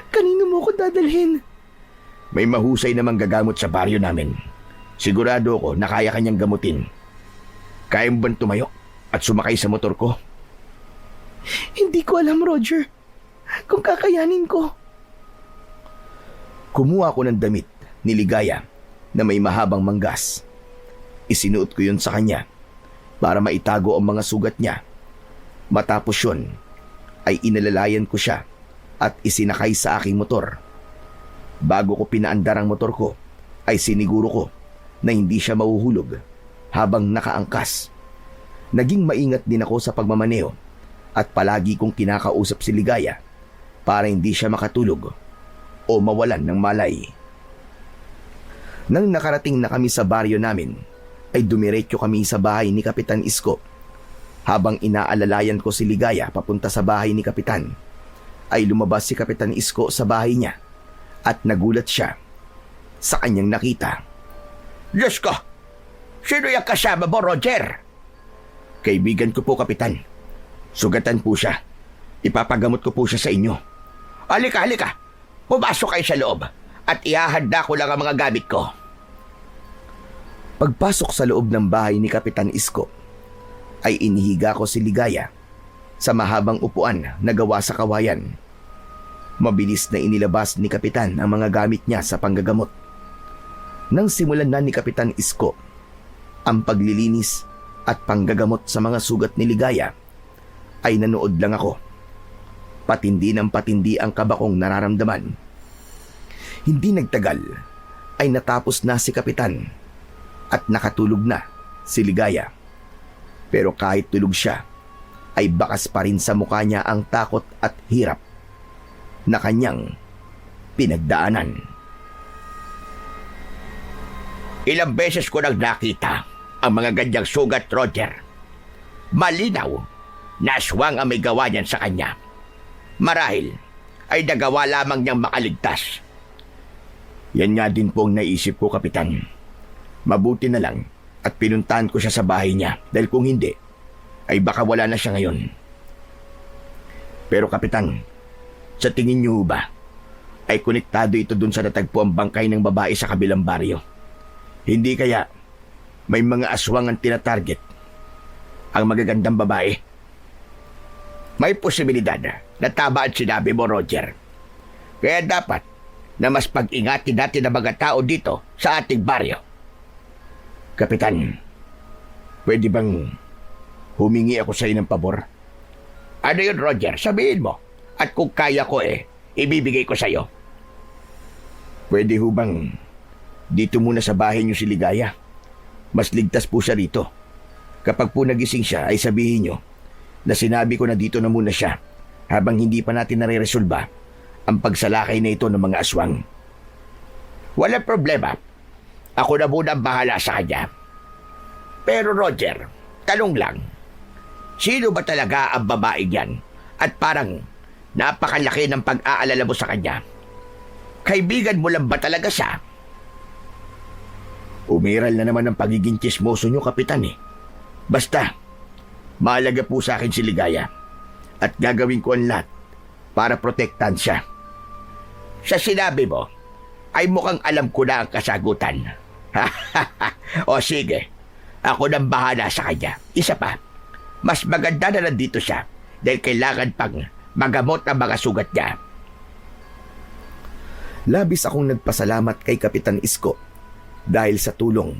Kanino mo ko dadalhin?
May mahusay namang gagamot sa baryo namin. Sigurado ako na kaya kanyang gamutin. Kaya mo bang tumayo at sumakay sa motor ko?
Hindi ko alam, Roger. Kung kakayanin ko.
Kumuha ko ng damit ni Ligaya na may mahabang manggas. Isinuot ko yun sa kanya para maitago ang mga sugat niya. Matapos yun, ay inalalayan ko siya at isinakay sa aking motor. Bago ko pinaandar ang motor ko, ay siniguro ko na hindi siya mahuhulog habang nakaangkas. Naging maingat din ako sa pagmamaneo at palagi kong kinakausap si Ligaya para hindi siya makatulog o mawalan ng malay. Nang nakarating na kami sa baryo namin, ay dumiretso kami sa bahay ni Kapitan Isko. Habang inaalalayan ko si Ligaya papunta sa bahay ni Kapitan, ay lumabas si Kapitan Isko sa bahay niya at nagulat siya sa kanyang nakita.
Diyos ko! Sino yung kasama mo, Roger?
Kaibigan ko po, Kapitan. Sugatan po siya. Ipapagamot ko po siya sa inyo.
Halika, halika! Pumasok kayo sa loob at ihahanda ko lang ang mga gamit ko.
Pagpasok sa loob ng bahay ni Kapitan Isko, ay inihiga ko si Ligaya sa mahabang upuan na gawa sa kawayan. Mabilis na inilabas ni Kapitan ang mga gamit niya sa panggagamot. Nang simulan na ni Kapitan Isko ang paglilinis at panggagamot sa mga sugat ni Ligaya, ay nanood lang ako. Patindi ng patindi ang kaba kong nararamdaman. Hindi nagtagal ay natapos na si Kapitan at nakatulog na si Ligaya. Pero kahit tulog siya, ay bakas pa rin sa mukha niya ang takot at hirap na kanyang pinagdaanan.
Ilang beses ko nang nakita ang mga ganyang sugat, Roger. Malinaw na aswang ang may gawa niyan sa kanya. Marahil ay nagawa lamang niyang makaligtas.
Yan nga din po ang naisip ko, Kapitan. Mabuti na lang at pinuntahan ko siya sa bahay niya dahil kung hindi, ay baka wala na siya ngayon. Pero Kapitan, sa tingin niyo ba, ay konektado ito dun sa natagpo ang bangkay ng babae sa kabilang baryo? Hindi kaya may mga aswang ang tinatarget ang magagandang babae?
May posibilidad na tama ang sinabi mo, Roger. Kaya dapat na mas pag-ingatin natin ang mga tao dito sa ating baryo.
Kapitan, pwede bang humingi ako sa inyo ng pabor?
Ano yun, Roger? Sabihin mo. At kung kaya ko ibibigay ko sa'yo.
Pwede ho bang dito muna sa bahay niyo si Ligaya? Mas ligtas po siya rito. Kapag po nagising siya ay sabihin niyo na sinabi ko na dito na muna siya habang hindi pa natin nare-resolba ang pagsalakay na ito ng mga aswang.
Walang problema. Ako na muna ang bahala sa kanya. Pero Roger, tanong lang. Sino ba talaga ang babae yan? At parang napakalaki ng pag-aalala mo sa kanya. Kaibigan mo lang ba talaga siya? Umiral na naman ang pagiging chismoso nyo, Kapitan eh. Basta, mahalaga po sa akin si Ligaya at gagawin ko ang lahat para protektahan siya. Sa sinabi mo, ay mukhang alam ko na ang kasagutan. O sige, ako nang bahala sa kanya. Isa pa, mas maganda na nandito siya dahil kailangan pang magamot ang mga sugat niya.
Labis akong nagpasalamat kay Kapitan Isko dahil sa tulong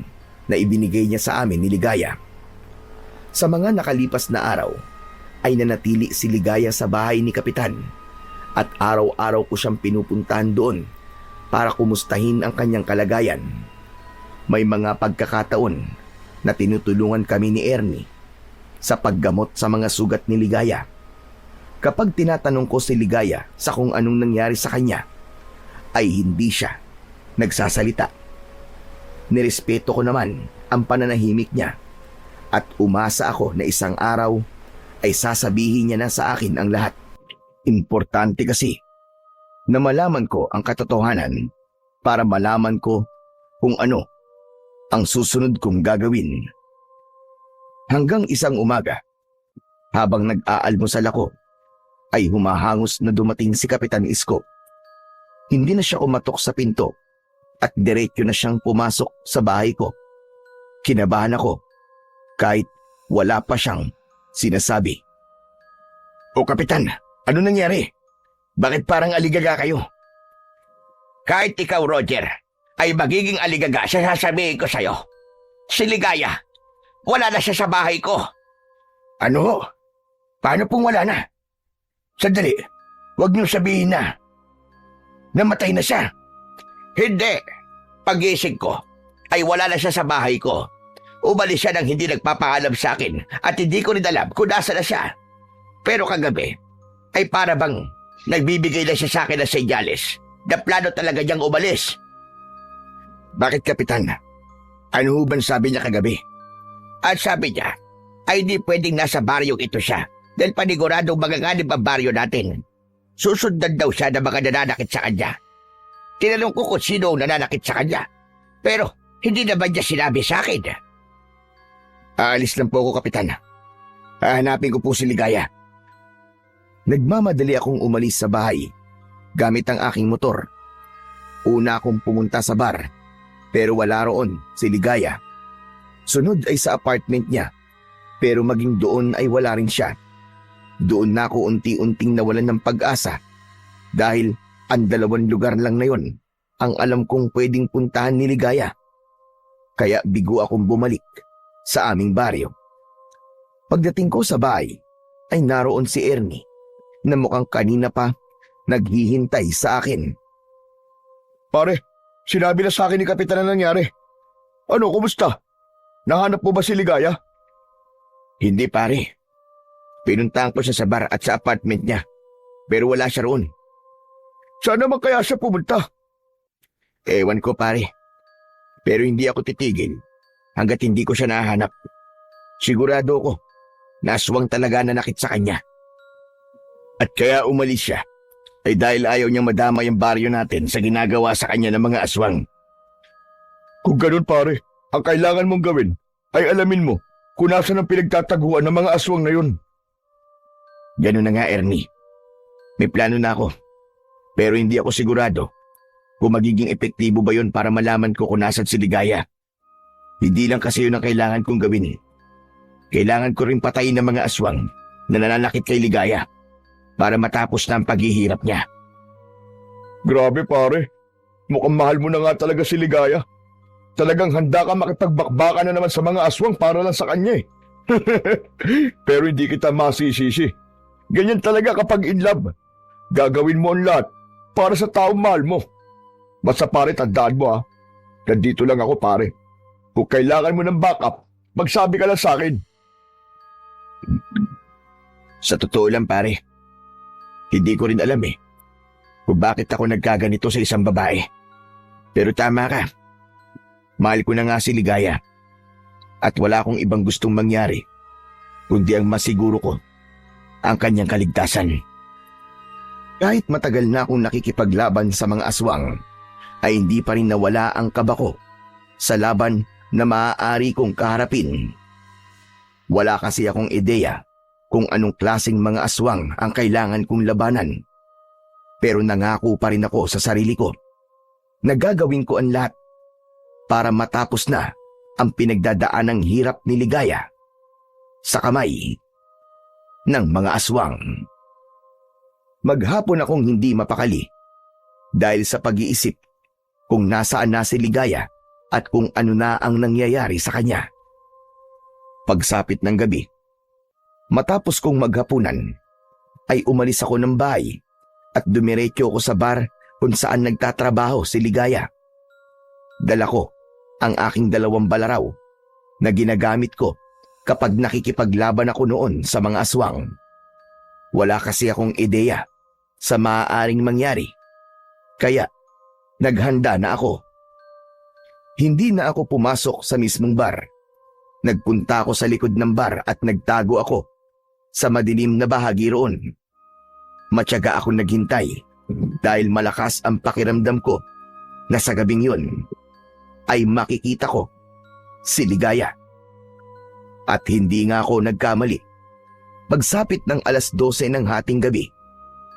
na ibinigay niya sa amin ni Ligaya. Sa mga nakalipas na araw ay nanatili si Ligaya sa bahay ni Kapitan at araw-araw ko siyang pinupuntahan doon para kumustahin ang kanyang kalagayan. May mga pagkakataon na tinutulungan kami ni Ernie sa paggamot sa mga sugat ni Ligaya. Kapag tinatanong ko si Ligaya sa kung anong nangyari sa kanya, ay hindi siya nagsasalita. Nirespeto ko naman ang pananahimik niya at umasa ako na isang araw ay sasabihin niya na sa akin ang lahat. Importante kasi na malaman ko ang katotohanan para malaman ko kung ano ang susunod kong gagawin. Hanggang isang umaga, habang nag-aalmusal ako, ay humahangos na dumating si Kapitan Isko. Hindi na siya kumatok sa pinto at diretso na siyang pumasok sa bahay ko. Kinabahan ako kahit wala pa siyang sinasabi.
O Kapitan, ano nangyari? Bakit parang aligaga kayo? Kahit ikaw, Roger, ay magiging aligaga sa sasabihin ko sa'yo. Si Ligaya, wala na siya sa bahay ko. Ano? Paano pong wala na? Sandali, huwag niyo sabihin na. Namatay na siya. Hindi. Pagising ko, ay wala na siya sa bahay ko. Umalis siya nang hindi nagpapaalam sa akin at hindi ko rin alam kung nasa na siya. Pero kagabi, ay para bang nagbibigay na siya sa akin ng senyales na plano talaga niyang umalis. Bakit, Kapitan? Ano ho bang sabi niya kagabi? At sabi niya, ay di pwedeng nasa baryong ito siya dahil paniguradong magaganib ang baryo natin. Susundan daw siya na mga nananakit sa kanya. Tinanong ko kung sino ang nananakit sa kanya. Pero hindi naman niya sinabi sa akin. Aalis lang po ako, Kapitan. Hahanapin ko po si Ligaya.
Nagmamadali akong umalis sa bahay gamit ang aking motor. Una akong pumunta sa bar pero wala roon si Ligaya. Sunod ay sa apartment niya pero maging doon ay wala rin siya. Doon na ako unti-unting nawalan ng pag-asa dahil ang 2 lugar lang na yon ang alam kong pwedeng puntahan ni Ligaya. Kaya bigo akong bumalik sa aming baryo. Pagdating ko sa bahay ay naroon si Ernie na mukhang kanina pa naghihintay sa akin.
Pare, sinabi na sa akin ni Kapitan na nangyari. Ano, kumusta? Nahanap mo ba si Ligaya?
Hindi, pare. Pinuntahan ko siya sa bar at sa apartment niya. Pero wala siya roon.
Saan naman kaya siya pumunta?
Ewan ko, pare. Pero hindi ako titigil hanggat hindi ko siya nahanap. Sigurado ko na aswang talaga nanakit sa kanya. At kaya umalis siya ay dahil ayaw niyang madamay ang baryo natin sa ginagawa sa kanya ng mga aswang.
Kung ganun, pare, ang kailangan mong gawin ay alamin mo kung nasaan ang pinagtataguan ng mga aswang na yun.
Ganun na nga, Ernie. May plano na ako. Pero hindi ako sigurado kung magiging epektibo ba yun para malaman ko kung nasan si Ligaya. Hindi lang kasi yun ang kailangan kong gawin. Kailangan ko rin patayin ng mga aswang na nananakit kay Ligaya para matapos na ang paghihirap niya.
Grabe, pare. Mukhang mahal mo na nga talaga si Ligaya. Talagang handa ka makipagbakbakan na naman sa mga aswang para lang sa kanya eh. Pero hindi kita masisisi. Ganyan talaga kapag in love. Gagawin mo ang lahat para sa taong mahal mo. Basta pare, tandaan mo ha. Nandito lang ako, pare. Kung kailangan mo ng backup, magsabi ka lang sa akin.
Sa totoo lang, pare, hindi ko rin alam kung bakit ako nagkaganito sa isang babae. Pero tama ka. Mahal ko na nga si Ligaya. At wala akong ibang gustong mangyari kundi ang masiguro ko ang kanyang kaligtasan. Kahit matagal na akong nakikipaglaban sa mga aswang, ay hindi pa rin nawala ang kaba ko
sa laban na maaari kong kaharapin. Wala kasi akong ideya kung anong klaseng mga aswang ang kailangan kong labanan. Pero nangako pa rin ako sa sarili ko na gagawin ko ang lahat para matapos na ang pinagdadaanang hirap ni Ligaya sa kamay ng mga aswang. Maghapon akong hindi mapakali dahil sa pag-iisip kung nasaan na si Ligaya at kung ano na ang nangyayari sa kanya. Pagsapit ng gabi, matapos kong maghapunan, ay umalis ako ng bahay at dumiretso ako sa bar kung saan nagtatrabaho si Ligaya. Dala ko ang aking 2 balaraw na ginagamit ko kapag nakikipaglaban ako noon sa mga aswang. Wala kasi akong ideya sa maaaring mangyari, kaya naghanda na ako. Hindi na ako pumasok sa mismong bar. Nagpunta ako sa likod ng bar at nagtago ako sa madilim na bahagi roon. Matyaga akong naghintay dahil malakas ang pakiramdam ko na sa gabing yun ay makikita ko si Ligaya. At hindi nga ako nagkamali. Pagsapit ng 12:00 ng hating gabi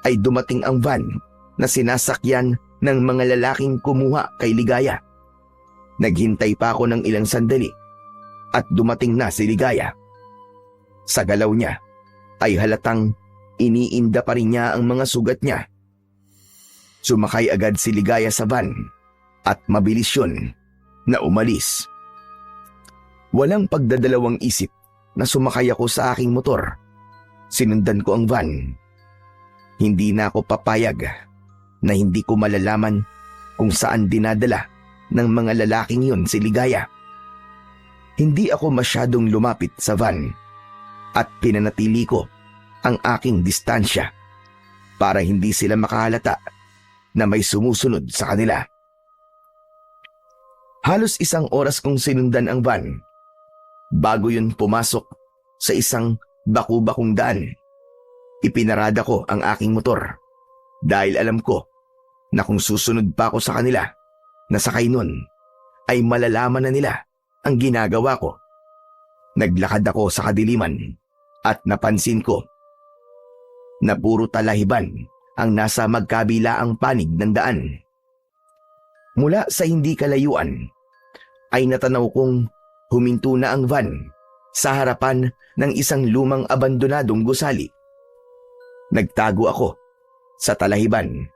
ay dumating ang van na sinasakyan ng mga lalaking kumuha kay Ligaya. Naghintay pa ako ng ilang sandali at dumating na si Ligaya. Sa galaw niya ay halatang iniinda pa rin niya ang mga sugat niya. Sumakay agad si Ligaya sa van at mabilis yun na umalis. Walang pagdadalawang isip na sumakay ako sa aking motor. Sinundan ko ang van. Hindi na ako papayag na hindi ko malalaman kung saan dinadala ng mga lalaking yun si Ligaya. Hindi ako masyadong lumapit sa van at pinanatili ko ang aking distansya para hindi sila makahalata na may sumusunod sa kanila. Halos 1 oras kong sinundan ang van bago yun pumasok sa isang baku-bakong daan. Ipinarada ko ang aking motor dahil alam ko na kung susunod pa ako sa kanila na sakay nun ay malalaman na nila ang ginagawa ko. Naglakad ako sa kadiliman at napansin ko na puro talahiban ang nasa magkabilaang panig ng daan. Mula sa hindi kalayuan ay natanaw kong huminto na ang van sa harapan ng isang lumang abandonadong gusali. Nagtago ako sa talahiban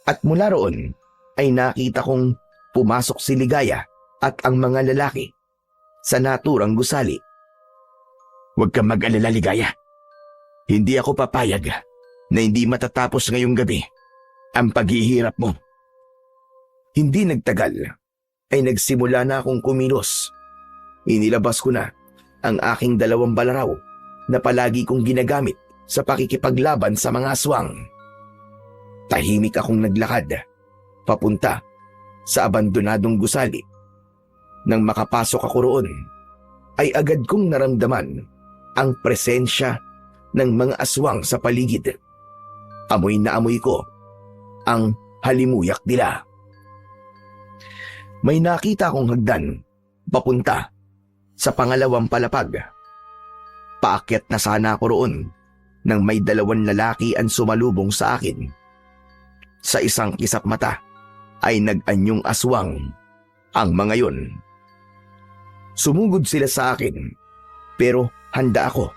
at mula roon ay nakita kong pumasok si Ligaya at ang mga lalaki sa naturang gusali. "Huwag kang mag-alala, Ligaya. Hindi ako papayag na hindi matatapos ngayong gabi ang paghihirap mo." Hindi nagtagal ay nagsimula na akong kumilos. Inilabas ko na ang aking 2 balaraw na palagi kong ginagamit sa pakikipaglaban sa mga aswang. Tahimik akong naglakad papunta sa abandonadong gusali. Nang makapasok ako roon, ay agad kong naramdaman ang presensya ng mga aswang sa paligid. Amoy na amoy ko ang halimuyak nila. May nakita akong hagdan papunta sa pangalawang palapag. Paakyat na sana ako roon nang may 2 lalaki ang sumalubong sa akin. Sa isang kisap mata ay nag-anyong aswang ang mga yun. Sumugod sila sa akin pero handa ako.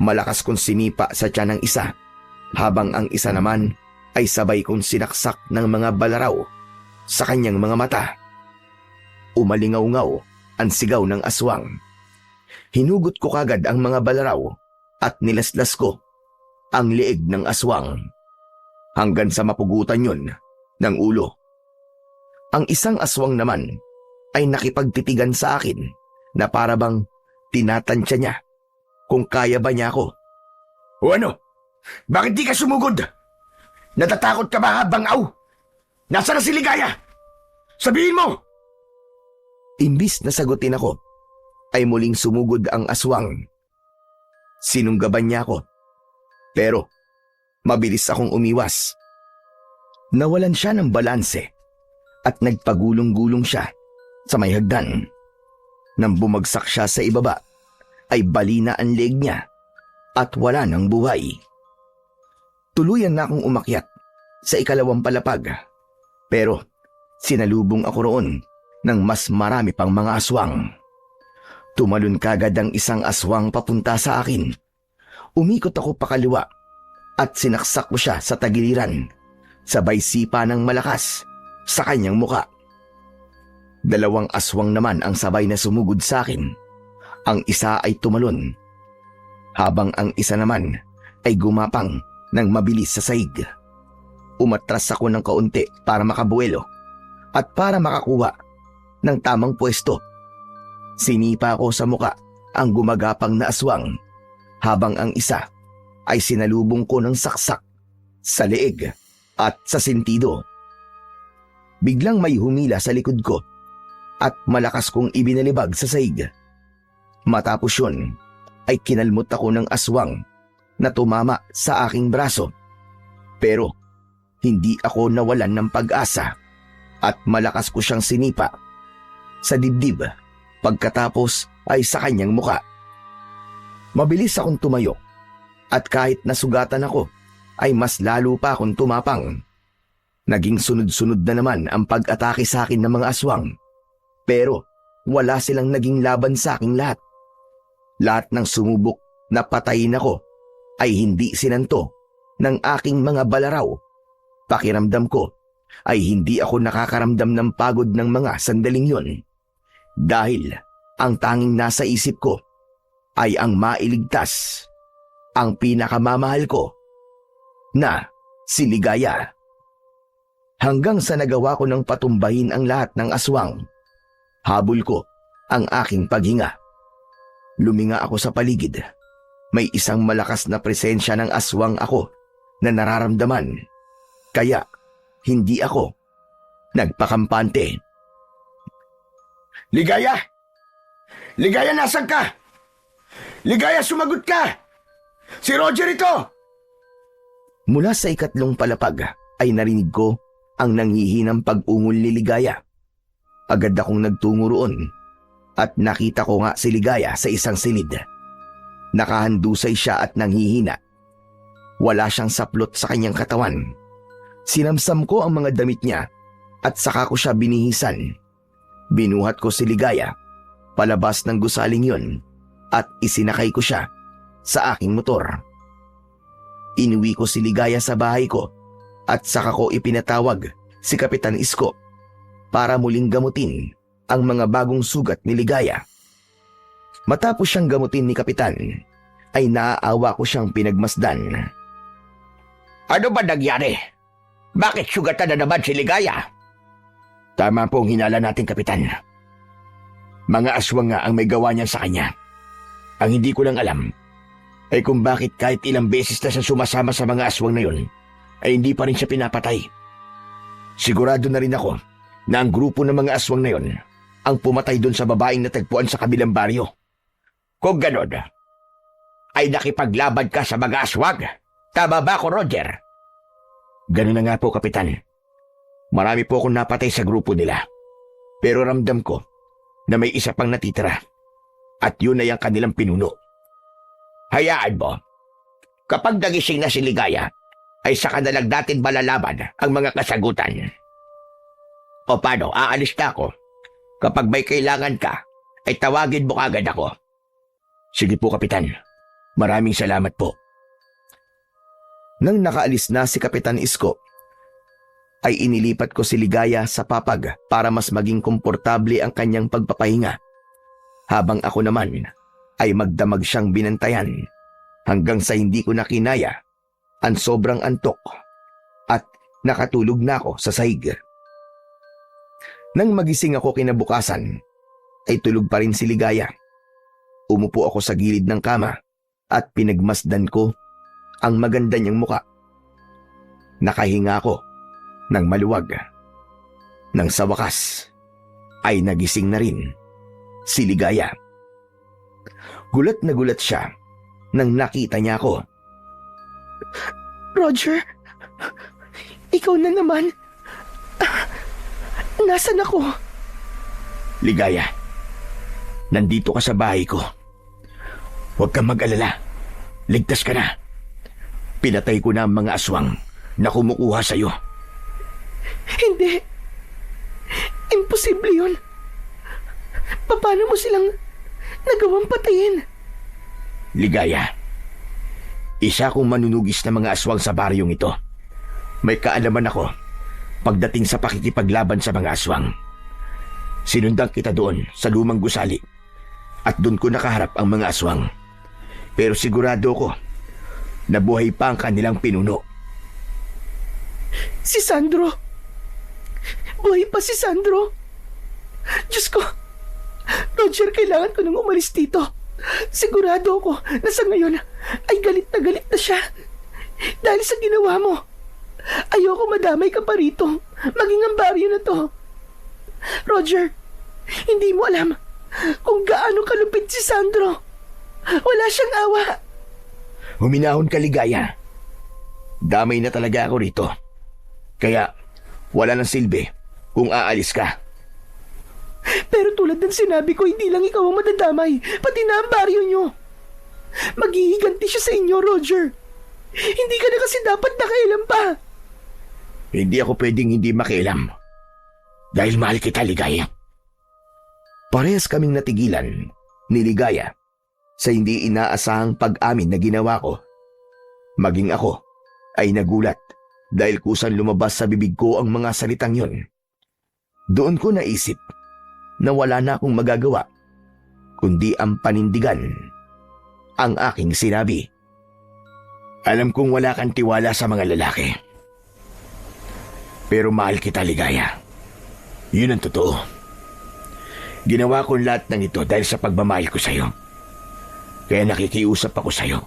Malakas kong sinipa sa tiyan ng isa habang ang isa naman ay sabay kong sinaksak ng mga balaraw sa kanyang mga mata. Umalingaw-ngaw ang sigaw ng aswang. Hinugot ko kagad ang mga balaraw at nilaslas ko ang liig ng aswang hanggang sa mapugutan yun ng ulo. Ang isang aswang naman ay nakipagtitigan sa akin na parabang tinatansya niya kung kaya ba niya ako.
"O ano? Bakit di ka sumugod? Natatakot ka ba, Bangaw? Nasaan na si Ligaya? Sabihin mo!"
Imbis na sagutin ako, ay muling sumugod ang aswang. Sinunggaban niya ako, pero mabilis akong umiwas. Nawalan siya ng balanse at nagpagulong-gulong siya sa may hagdan. Nang bumagsak siya sa ibaba, ay balina ang leg niya at wala ng buhay. Tuluyan na akong umakyat sa ikalawang palapag, pero sinalubong ako roon ng mas marami pang mga aswang. Tumalon kagad ang isang aswang papunta sa akin. Umikot ako pakaliwa at sinaksak ko siya sa tagiliran, sabay sipa ng malakas sa kanyang muka. Dalawang aswang naman ang sabay na sumugod sa akin. Ang isa ay tumalon, habang ang isa naman ay gumapang ng mabilis sa saig. Umatras ako ng kaunti para makabuelo at para makakuha ng tamang pwesto. Sinipa ko sa muka ang gumagapang na aswang, habang ang isa ay sinalubong ko ng saksak sa leeg at sa sentido. Biglang may humila sa likod ko at malakas kong ibinalibag sa saig. Matapos yun ay kinalmot ako ng aswang na tumama sa aking braso. Pero hindi ako nawalan ng pag-asa at malakas ko siyang sinipa sa dibdib, pagkatapos ay sa kanyang muka. Mabilis akong tumayo at kahit nasugatan ako ay mas lalo pa akong tumapang. Naging sunod-sunod na naman ang pag-atake sa akin ng mga aswang, pero wala silang naging laban sa aking lahat. Lahat ng sumubok na patayin ako ay hindi sinanto ng aking mga balaraw. Pakiramdam ko ay hindi ako nakakaramdam ng pagod ng mga sandaling yun, dahil ang tanging nasa isip ko ay ang mailigtas ang pinakamamahal ko na si Ligaya. Hanggang sa nagawa ko ng patumbahin ang lahat ng aswang, habol ko ang aking paghinga. Luminga ako sa paligid. May isang malakas na presensya ng aswang ako na nararamdaman, kaya hindi ako nagpakampante.
Ligaya! Ligaya, nasan ka? Ligaya, sumagot ka! Si Roger ito!
Mula sa ikatlong palapag ay narinig ko ang nanghihinang pag-ungol ni Ligaya. Agad akong nagtungo roon at nakita ko nga si Ligaya sa isang silid. Nakahandusay siya at nanghihina. Wala siyang saplot sa kanyang katawan. Sinamsam ko ang mga damit niya at saka ko siya binihisan. Binuhat ko si Ligaya palabas ng gusaling yun at isinakay ko siya sa aking motor. Inuwi ko si Ligaya sa bahay ko at saka ko ipinatawag si Kapitan Isko para muling gamutin ang mga bagong sugat ni Ligaya. Matapos siyang gamutin ni Kapitan, ay naaawa ko siyang pinagmasdan.
Ano ba nangyari? Bakit sugatan na naman si Ligaya?
Tama po ang hinala natin, Kapitan. Mga aswang nga ang may gawa niyan sa kanya. Ang hindi ko lang alam ay kung bakit kahit ilang beses na siya sumasama sa mga aswang na yun, ay hindi pa rin siya pinapatay. Sigurado na rin ako na ang grupo ng mga aswang na yun ang pumatay doon sa babaeng natagpuan sa kabilang baryo.
Kung ganun, ay nakipaglaban ka sa mga aswang. Tama ba ako, Roger?
Ganun na nga po, Kapitan. Marami po akong napatay sa grupo nila. Pero ramdam ko na may isa pang natitira. At yun ay ang kanilang pinuno.
Hayaan mo. Kapag nagising na si Ligaya, ay saka na lang natin malalaman ang mga kasagutan. O paano, aalis na ako. Kapag may kailangan ka, ay tawagin mo kagad ako.
Sige po, Kapitan. Maraming salamat po. Nang nakaalis na si Kapitan Isko, ay inilipat ko si Ligaya sa papag para mas maging komportable ang kanyang pagpapahinga. Habang ako naman ay magdamag siyang binantayan hanggang sa hindi ko na kinaya ang sobrang antok at nakatulog na ako sa sahig. Nang magising ako kinabukasan, ay tulog pa rin si Ligaya. Umupo ako sa gilid ng kama at pinagmasdan ko ang maganda niyang muka. Nakahinga ako ng maluwag. Nang sa wakas, ay nagising na rin si Ligaya. Gulat na gulat siya nang nakita niya ako.
Roger, ikaw na naman. Nasaan ako?
Ligaya, nandito ka sa bahay ko. Huwag kang mag-alala. Ligtas ka na. Pinatay ko na ang mga aswang na kumukuha sa'yo.
Hindi. Imposible yun. Paano mo silang nagawang patayin?
Ligaya, isa akong manunugis na mga aswang sa baryong ito. May kaalaman ako pagdating sa pakikipaglaban sa mga aswang. Sinundan kita doon sa lumang gusali at doon ko nakaharap ang mga aswang. Pero sigurado ko na buhay pa ang kanilang pinuno.
Si Sandro. Buhay pa si Sandro. Diyos ko. Roger, kailangan ko nang umalis dito. Sigurado ako na sa ngayon ay galit na siya. Dahil sa ginawa mo. Ayoko madamay ka pa rito. Maging ang baryo na to. Roger, hindi mo alam kung gaano kalupit si Sandro. Wala siyang awa.
Huminahon ka, Ligaya. Damay na talaga ako rito. Kaya wala nang silbi kung aalis ka.
Pero tulad ng sinabi ko, hindi lang ikaw ang madadamay, pati na ang baryo nyo. Maghihiganti siya sa inyo, Roger. Hindi ka na kasi dapat nakailam pa.
Hindi ako pwedeng hindi makialam. Dahil mahal kita, Ligaya. Parehas kaming natigilan ni Ligaya sa hindi inaasahang pag-amin na ginawa ko. Maging ako ay nagulat dahil kusang lumabas sa bibig ko ang mga salitang yon. Doon ko naisip na wala na akong magagawa kundi ang panindigan ang aking sinabi. Alam kong wala kang tiwala sa mga lalaki. Pero mahal kita, Ligaya. Yun ang totoo. Ginawa ko lahat ng ito dahil sa pagmamahal ko sa'yo. Kaya nakikiusap ako sa'yo.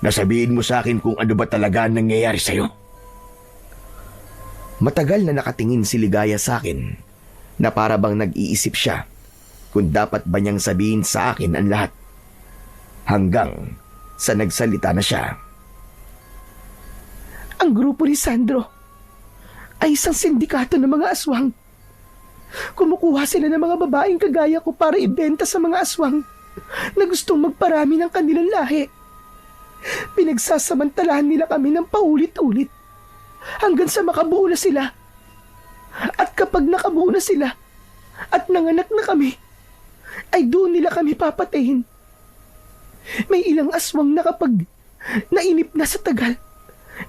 Nasabihin mo sa akin kung ano ba talaga ang nangyayari sa'yo. Matagal na nakatingin si Ligaya sa akin na para bang nag-iisip siya kung dapat ba niyang sabihin sa akin ang lahat. Hanggang sa nagsalita na siya.
Ang grupo ni Sandro ay isang sindikato ng mga aswang. Kumukuha sila ng mga babaeng kagaya ko para ibenta sa mga aswang na gustong magparami ng kanilang lahi. Pinagsasamantalahan nila kami ng paulit-ulit hanggang sa makabuo na sila. At kapag nakabuo na sila at nanganak na kami, ay doon nila kami papatayin. May ilang aswang na kapag nainip na sa tagal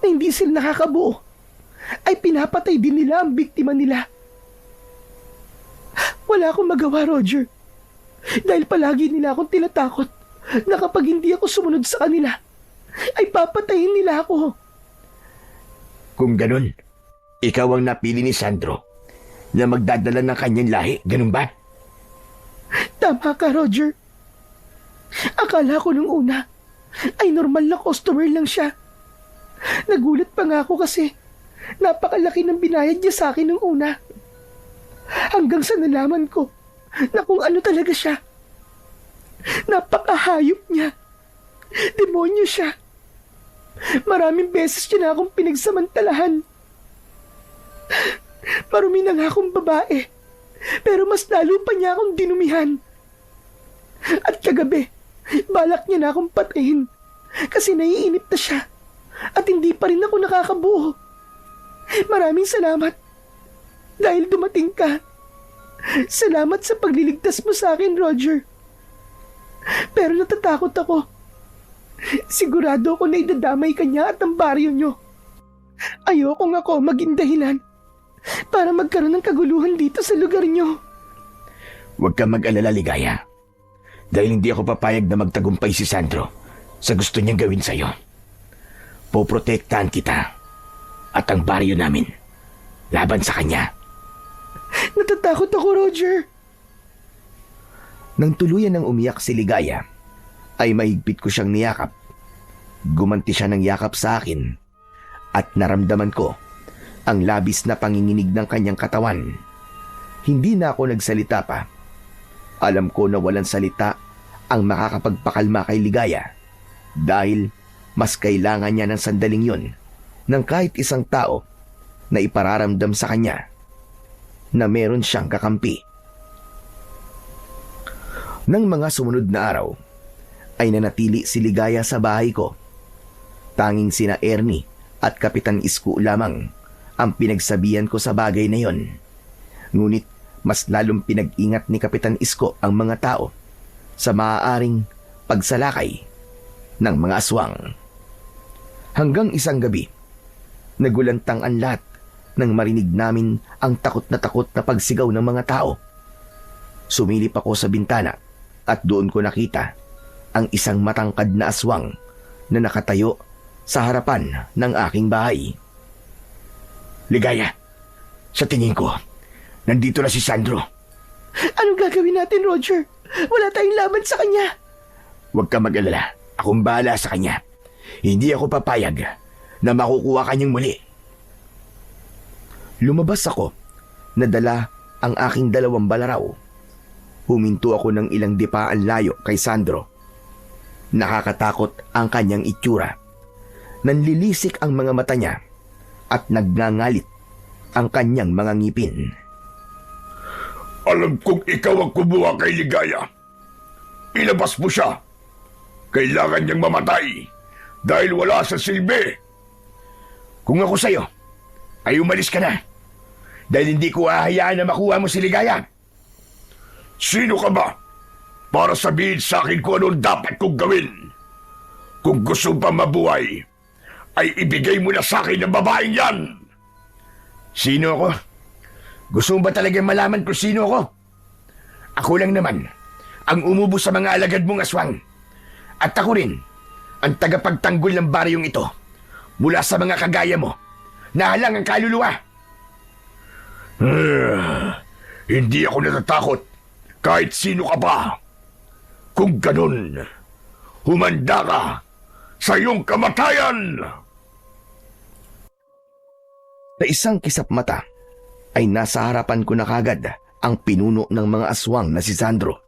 na hindi sila nakakabuo, ay pinapatay din nila ang biktima nila. Wala akong magawa, Roger. Dahil palagi nila akong tinatakot na kapag hindi ako sumunod sa kanila, ay papatayin nila ako.
Kung ganun, ikaw ang napili ni Sandro na magdadala ng kanyang lahi, ganun ba?
Tama ka, Roger. Akala ko nung una ay normal na customer lang siya. Nagulat pa nga ako kasi napakalaki ng binayad niya sa akin nung una. Hanggang sa nalaman ko na kung ano talaga siya. Napakahayop niya. Demonyo siya. Maraming beses niya na akong pinagsamantalahan. Marumi na nga akong babae, pero mas lalo pa niya akong dinumihan. At kagabi, balak niya na akong patayin kasi naiinip na siya at hindi pa rin ako nakakabuo. Maraming salamat dahil dumating ka. Salamat sa pagliligtas mo sa akin, Roger. Pero natatakot ako. Sigurado ako na idadamay ka niya at ang baryo niyo. Ayoko nga ako maging dahilan para magkaroon ng kaguluhan dito sa lugar niyo.
Huwag kang mag-alala, Ligaya. Dahil hindi ako papayag na magtagumpay si Sandro sa gusto niyang gawin sa'yo. Poprotektahan kita at ang baryo namin laban sa kanya.
Natatakot ako, Roger.
Nang tuluyan ng umiyak si Ligaya, ay mahigpit ko siyang niyakap. Gumanti siya ng yakap sa akin at naramdaman ko ang labis na panginginig ng kanyang katawan. Hindi na ako nagsalita pa. Alam ko na walang salita ang makakapagpakalma kay Ligaya dahil mas kailangan niya ng sandaling yon ng kahit isang tao na ipararamdam sa kanya na meron siyang kakampi. Nang mga sumunod na araw, ay nanatili si Ligaya sa bahay ko. Tanging sina Ernie at Kapitan Isko lamang ang pinagsabihan ko sa bagay na yon. Ngunit mas lalong pinag-ingat ni Kapitan Isko ang mga tao sa maaaring pagsalakay ng mga aswang. Hanggang isang gabi, nagulantang ang lahat nang marinig namin ang takot na pagsigaw ng mga tao. Sumilip ako sa bintana at doon ko nakita ang isang matangkad na aswang na nakatayo sa harapan ng aking bahay.
Ligaya, sa tingin ko, nandito na si Sandro.
Anong gagawin natin, Roger? Wala tayong laban sa kanya.
Huwag ka mag-alala. Akong bahala sa kanya. Hindi ako papayag na makukuha kanyang muli.
Lumabas ako, nadala ang aking 2 balaraw. Huminto ako ng ilang dipaan layo kay Sandro. Nakakatakot ang kanyang itsura. Nanlilisik ang mga mata niya at nagngangalit ang kanyang mga ngipin.
Alam kong ikaw ang kumuha kay Ligaya. Ilabas mo siya. Kailangan niyang mamatay dahil wala sa silbi.
Kung ako sa'yo, ay umalis ka na. Dahil hindi ko ahayaan na makuha mo si Ligaya.
Sino ka ba? Para sabihin sa akin kung anong dapat kong gawin. Kung gusto pa mabuhay, ay ibigay mo na sa akin ang babaeng yan.
Sino ako? Gusto mo ba talagang malaman kung sino ako? Ako lang naman ang umubo sa mga alagad mong aswang. At ako rin ang tagapagtanggol ng baryong ito mula sa mga kagaya mo na halang ang kaluluwa.
Hindi ako natatakot kahit sino ka pa. Kung ganun, humanda ka sa iyong kamatayan!
Sa isang kisap mata, ay nasa harapan ko na kagad ang pinuno ng mga aswang na si Sandro.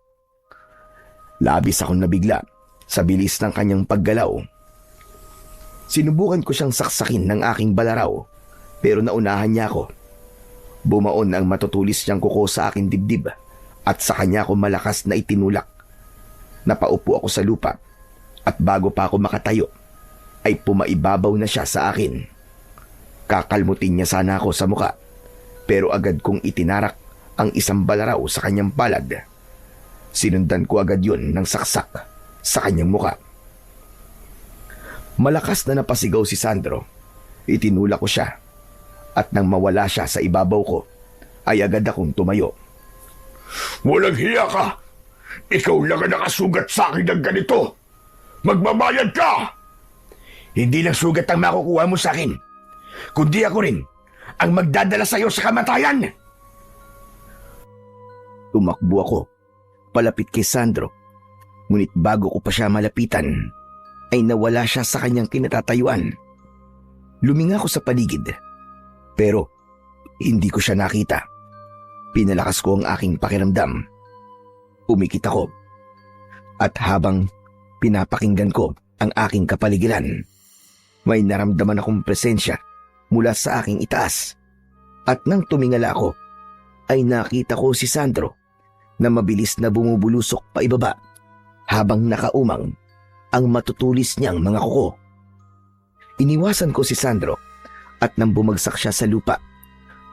Labis akong nabigla sa bilis ng kanyang paggalaw. Sinubukan ko siyang saksakin ng aking balaraw, pero naunahan niya ako. Bumaon ang matutulis niyang kuko sa aking dibdib at sa kanya ako malakas na itinulak. Napaupo ako sa lupa at bago pa ako makatayo, ay pumaibabaw na siya sa akin. Kakalmutin niya sana ako sa muka, pero agad kong itinarak ang isang balaraw sa kanyang palad. Sinundan ko agad yun ng saksak sa kanyang muka. Malakas na napasigaw si Sandro. Itinulak ko siya at nang mawala siya sa ibabaw ko, ay agad akong tumayo.
Walang hiya ka! Ikaw lang ang nakasugat sa akin ng ganito! Magbabayad ka!
Hindi lang sugat ang makukuha mo sa akin, kundi ako rin ang magdadala sa iyo sa kamatayan!
Tumakbo ako, palapit kay Sandro. Ngunit bago ko pa siya malapitan, ay nawala siya sa kanyang kinatatayuan. Luminga ko sa paligid, pero hindi ko siya nakita. Pinalakas ko ang aking pakiramdam. Umikit ako, at habang pinapakinggan ko ang aking kapaligiran, may naramdaman akong presensya mula sa aking itaas. At nang tumingala ako, ay nakita ko si Sandro na mabilis na bumubulusok pa ibaba habang nakaumang ang matutulis niyang mga kuko. Iniwasan ko si Sandro at nang bumagsak siya sa lupa,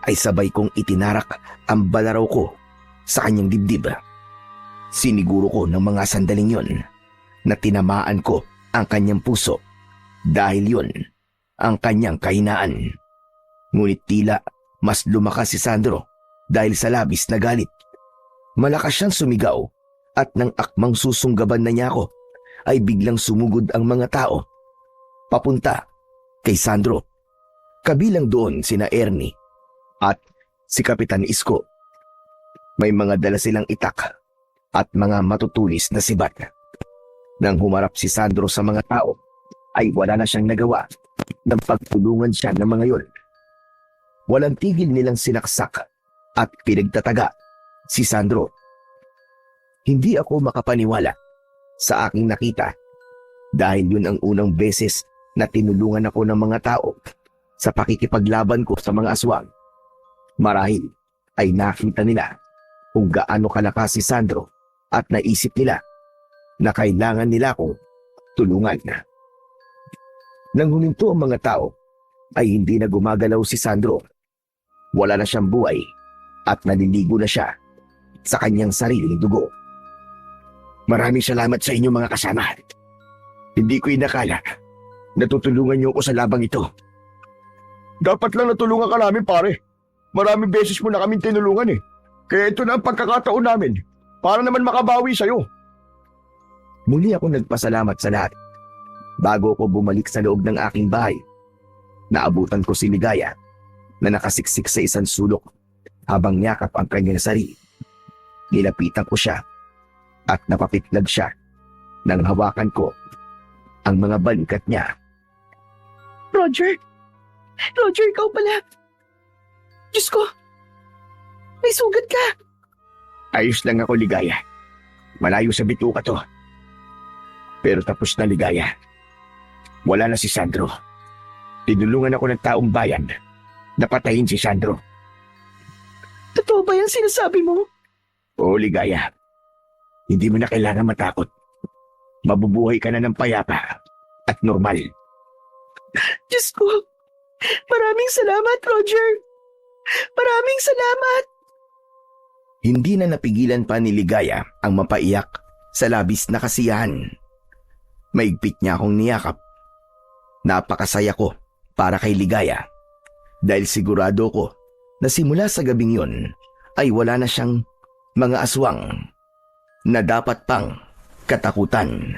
ay sabay kong itinarak ang balaraw ko sa kanyang dibdib. Siniguro ko ng mga sandaling yon na tinamaan ko ang kanyang puso dahil yon ang kanyang kahinaan. Ngunit tila mas lumakas si Sandro dahil sa labis na galit. Malakas siyang sumigaw at nang akmang susunggaban na niya ako, ay biglang sumugod ang mga tao papunta kay Sandro. Kabilang doon sina Ernie at si Kapitan Isko. May mga dala silang itak at mga matutulis na sibat. Nang humarap si Sandro sa mga tao, ay wala na siyang nagawa nang pagtulungan siya ng mga yon. Walang tigil nilang sinaksak at pinagtataga si Sandro. Hindi ako makapaniwala sa aking nakita dahil yun ang unang beses na tinulungan ako ng mga tao sa pakikipaglaban ko sa mga aswang. Marahil ay nakita nila kung gaano kalakas si Sandro at naisip nila na kailangan nila akong tulungan. Nang huminto ang mga tao, ay hindi na gumagalaw si Sandro. Wala na siyang buhay at naliligo na siya sa kanyang sariling dugo. Maraming salamat sa inyo mga kasama. Hindi ko inakala na tutulungan niyo ako sa labang ito.
Dapat lang natulungan ka namin, pare. Maraming beses mo na kaming tinulungan eh. Kaya ito na ang pagkakataon namin para naman makabawi sa'yo.
Muli ako nagpasalamat sa lahat. Bago ko bumalik sa loob ng aking bahay, naabutan ko si Ligaya na nakasiksik sa isang sulok habang yakap ang kanyang sarili. Nilapitan ko siya at napapitlag siya nang hawakan ko ang mga balikat niya.
Roger! Roger, ikaw pala! Diyos ko! May sugat ka!
Ayos lang ako, Ligaya. Malayo sa bituka to. Pero tapos na, Ligaya. Wala na si Sandro. Tinulungan ako ng taong bayan na patayin si Sandro.
Totoo ba yung sinasabi mo?
Oo, Ligaya. Hindi mo na kailangan matakot. Mabubuhay ka na ng payapa at normal.
Diyos ko! Maraming salamat, Roger! Maraming salamat!
Hindi na napigilan pa ni Ligaya ang mapaiyak sa labis na kasiyahan. Maigpit niya akong niyakap. Napakasaya ko para kay Ligaya dahil sigurado ko na simula sa gabing yun ay wala na siyang mga aswang na dapat pang katakutan.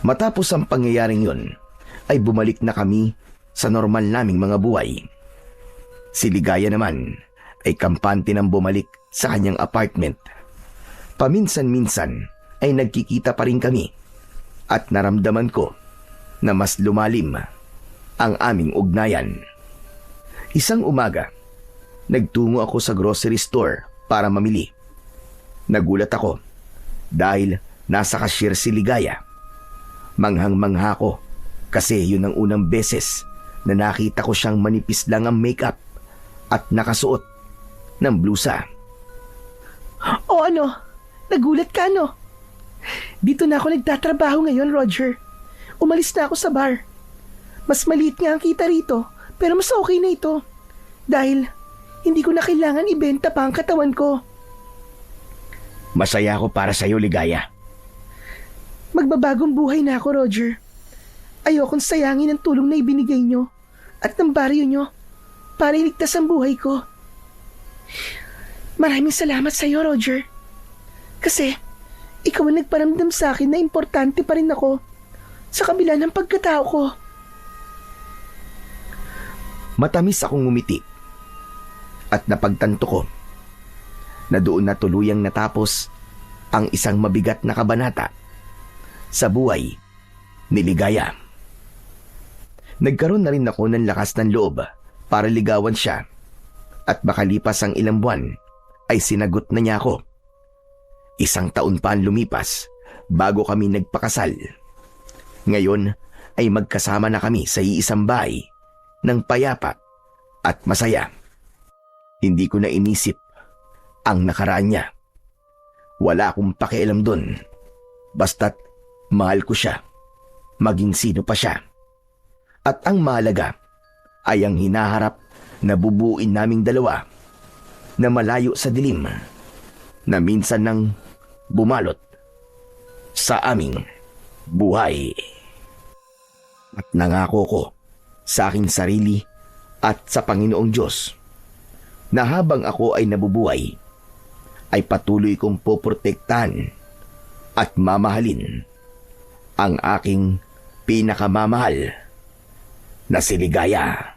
Matapos ang pangyayaring yun ay bumalik na kami sa normal naming mga buhay. Si Ligaya naman ay kampante nang bumalik sa kanyang apartment. Paminsan-minsan ay nagkikita pa rin kami at naramdaman ko na mas lumalim ang aming ugnayan. Isang umaga, nagtungo ako sa grocery store para mamili. Nagulat ako dahil nasa cashier si Ligaya. Manghang-mangha ko kasi yun ang unang beses na nakita ko siyang manipis lang ang makeup at nakasuot ng blusa.
O ano? Nagulat ka, no? Dito na ako nagtatrabaho ngayon, Roger. Umalis na ako sa bar. Mas maliit nga ang kita rito, pero mas okay na ito. Dahil hindi ko na kailangan ibenta pa ang katawan ko.
Masaya ako para sa'yo, Ligaya.
Magbabagong buhay na ako, Roger. Ayokong sayangin ang tulong na ibinigay nyo at ng baryo nyo para iligtas ang buhay ko. Maraming salamat sa'yo, Roger. Kasi ikaw ang nagparamdam sa akin na importante pa rin ako sa kabila ng pagkatao ko.
Matamis akong ngumiti at napagtanto ko na doon na tuluyang natapos ang isang mabigat na kabanata sa buhay ni Ligaya. Nagkaroon na rin ako ng lakas ng loob para ligawan siya at makalipas ang ilang buwan ay sinagot na niya ako. 1 taon pa ang lumipas bago kami nagpakasal. Ngayon ay magkasama na kami sa iisang bahay ng payapa at masaya. Hindi ko na inisip ang nakaraan niya. Wala akong pakialam doon. Basta't mahal ko siya, maging sino pa siya. At ang mahalaga ay ang hinaharap na bubuin naming dalawa na malayo sa dilim na minsan nang bumalot sa aming buhay. At nangako ko sa aking sarili at sa Panginoong Diyos na habang ako ay nabubuhay, ay patuloy kong poprotektahan at mamahalin ang aking pinakamamahal na si Ligaya.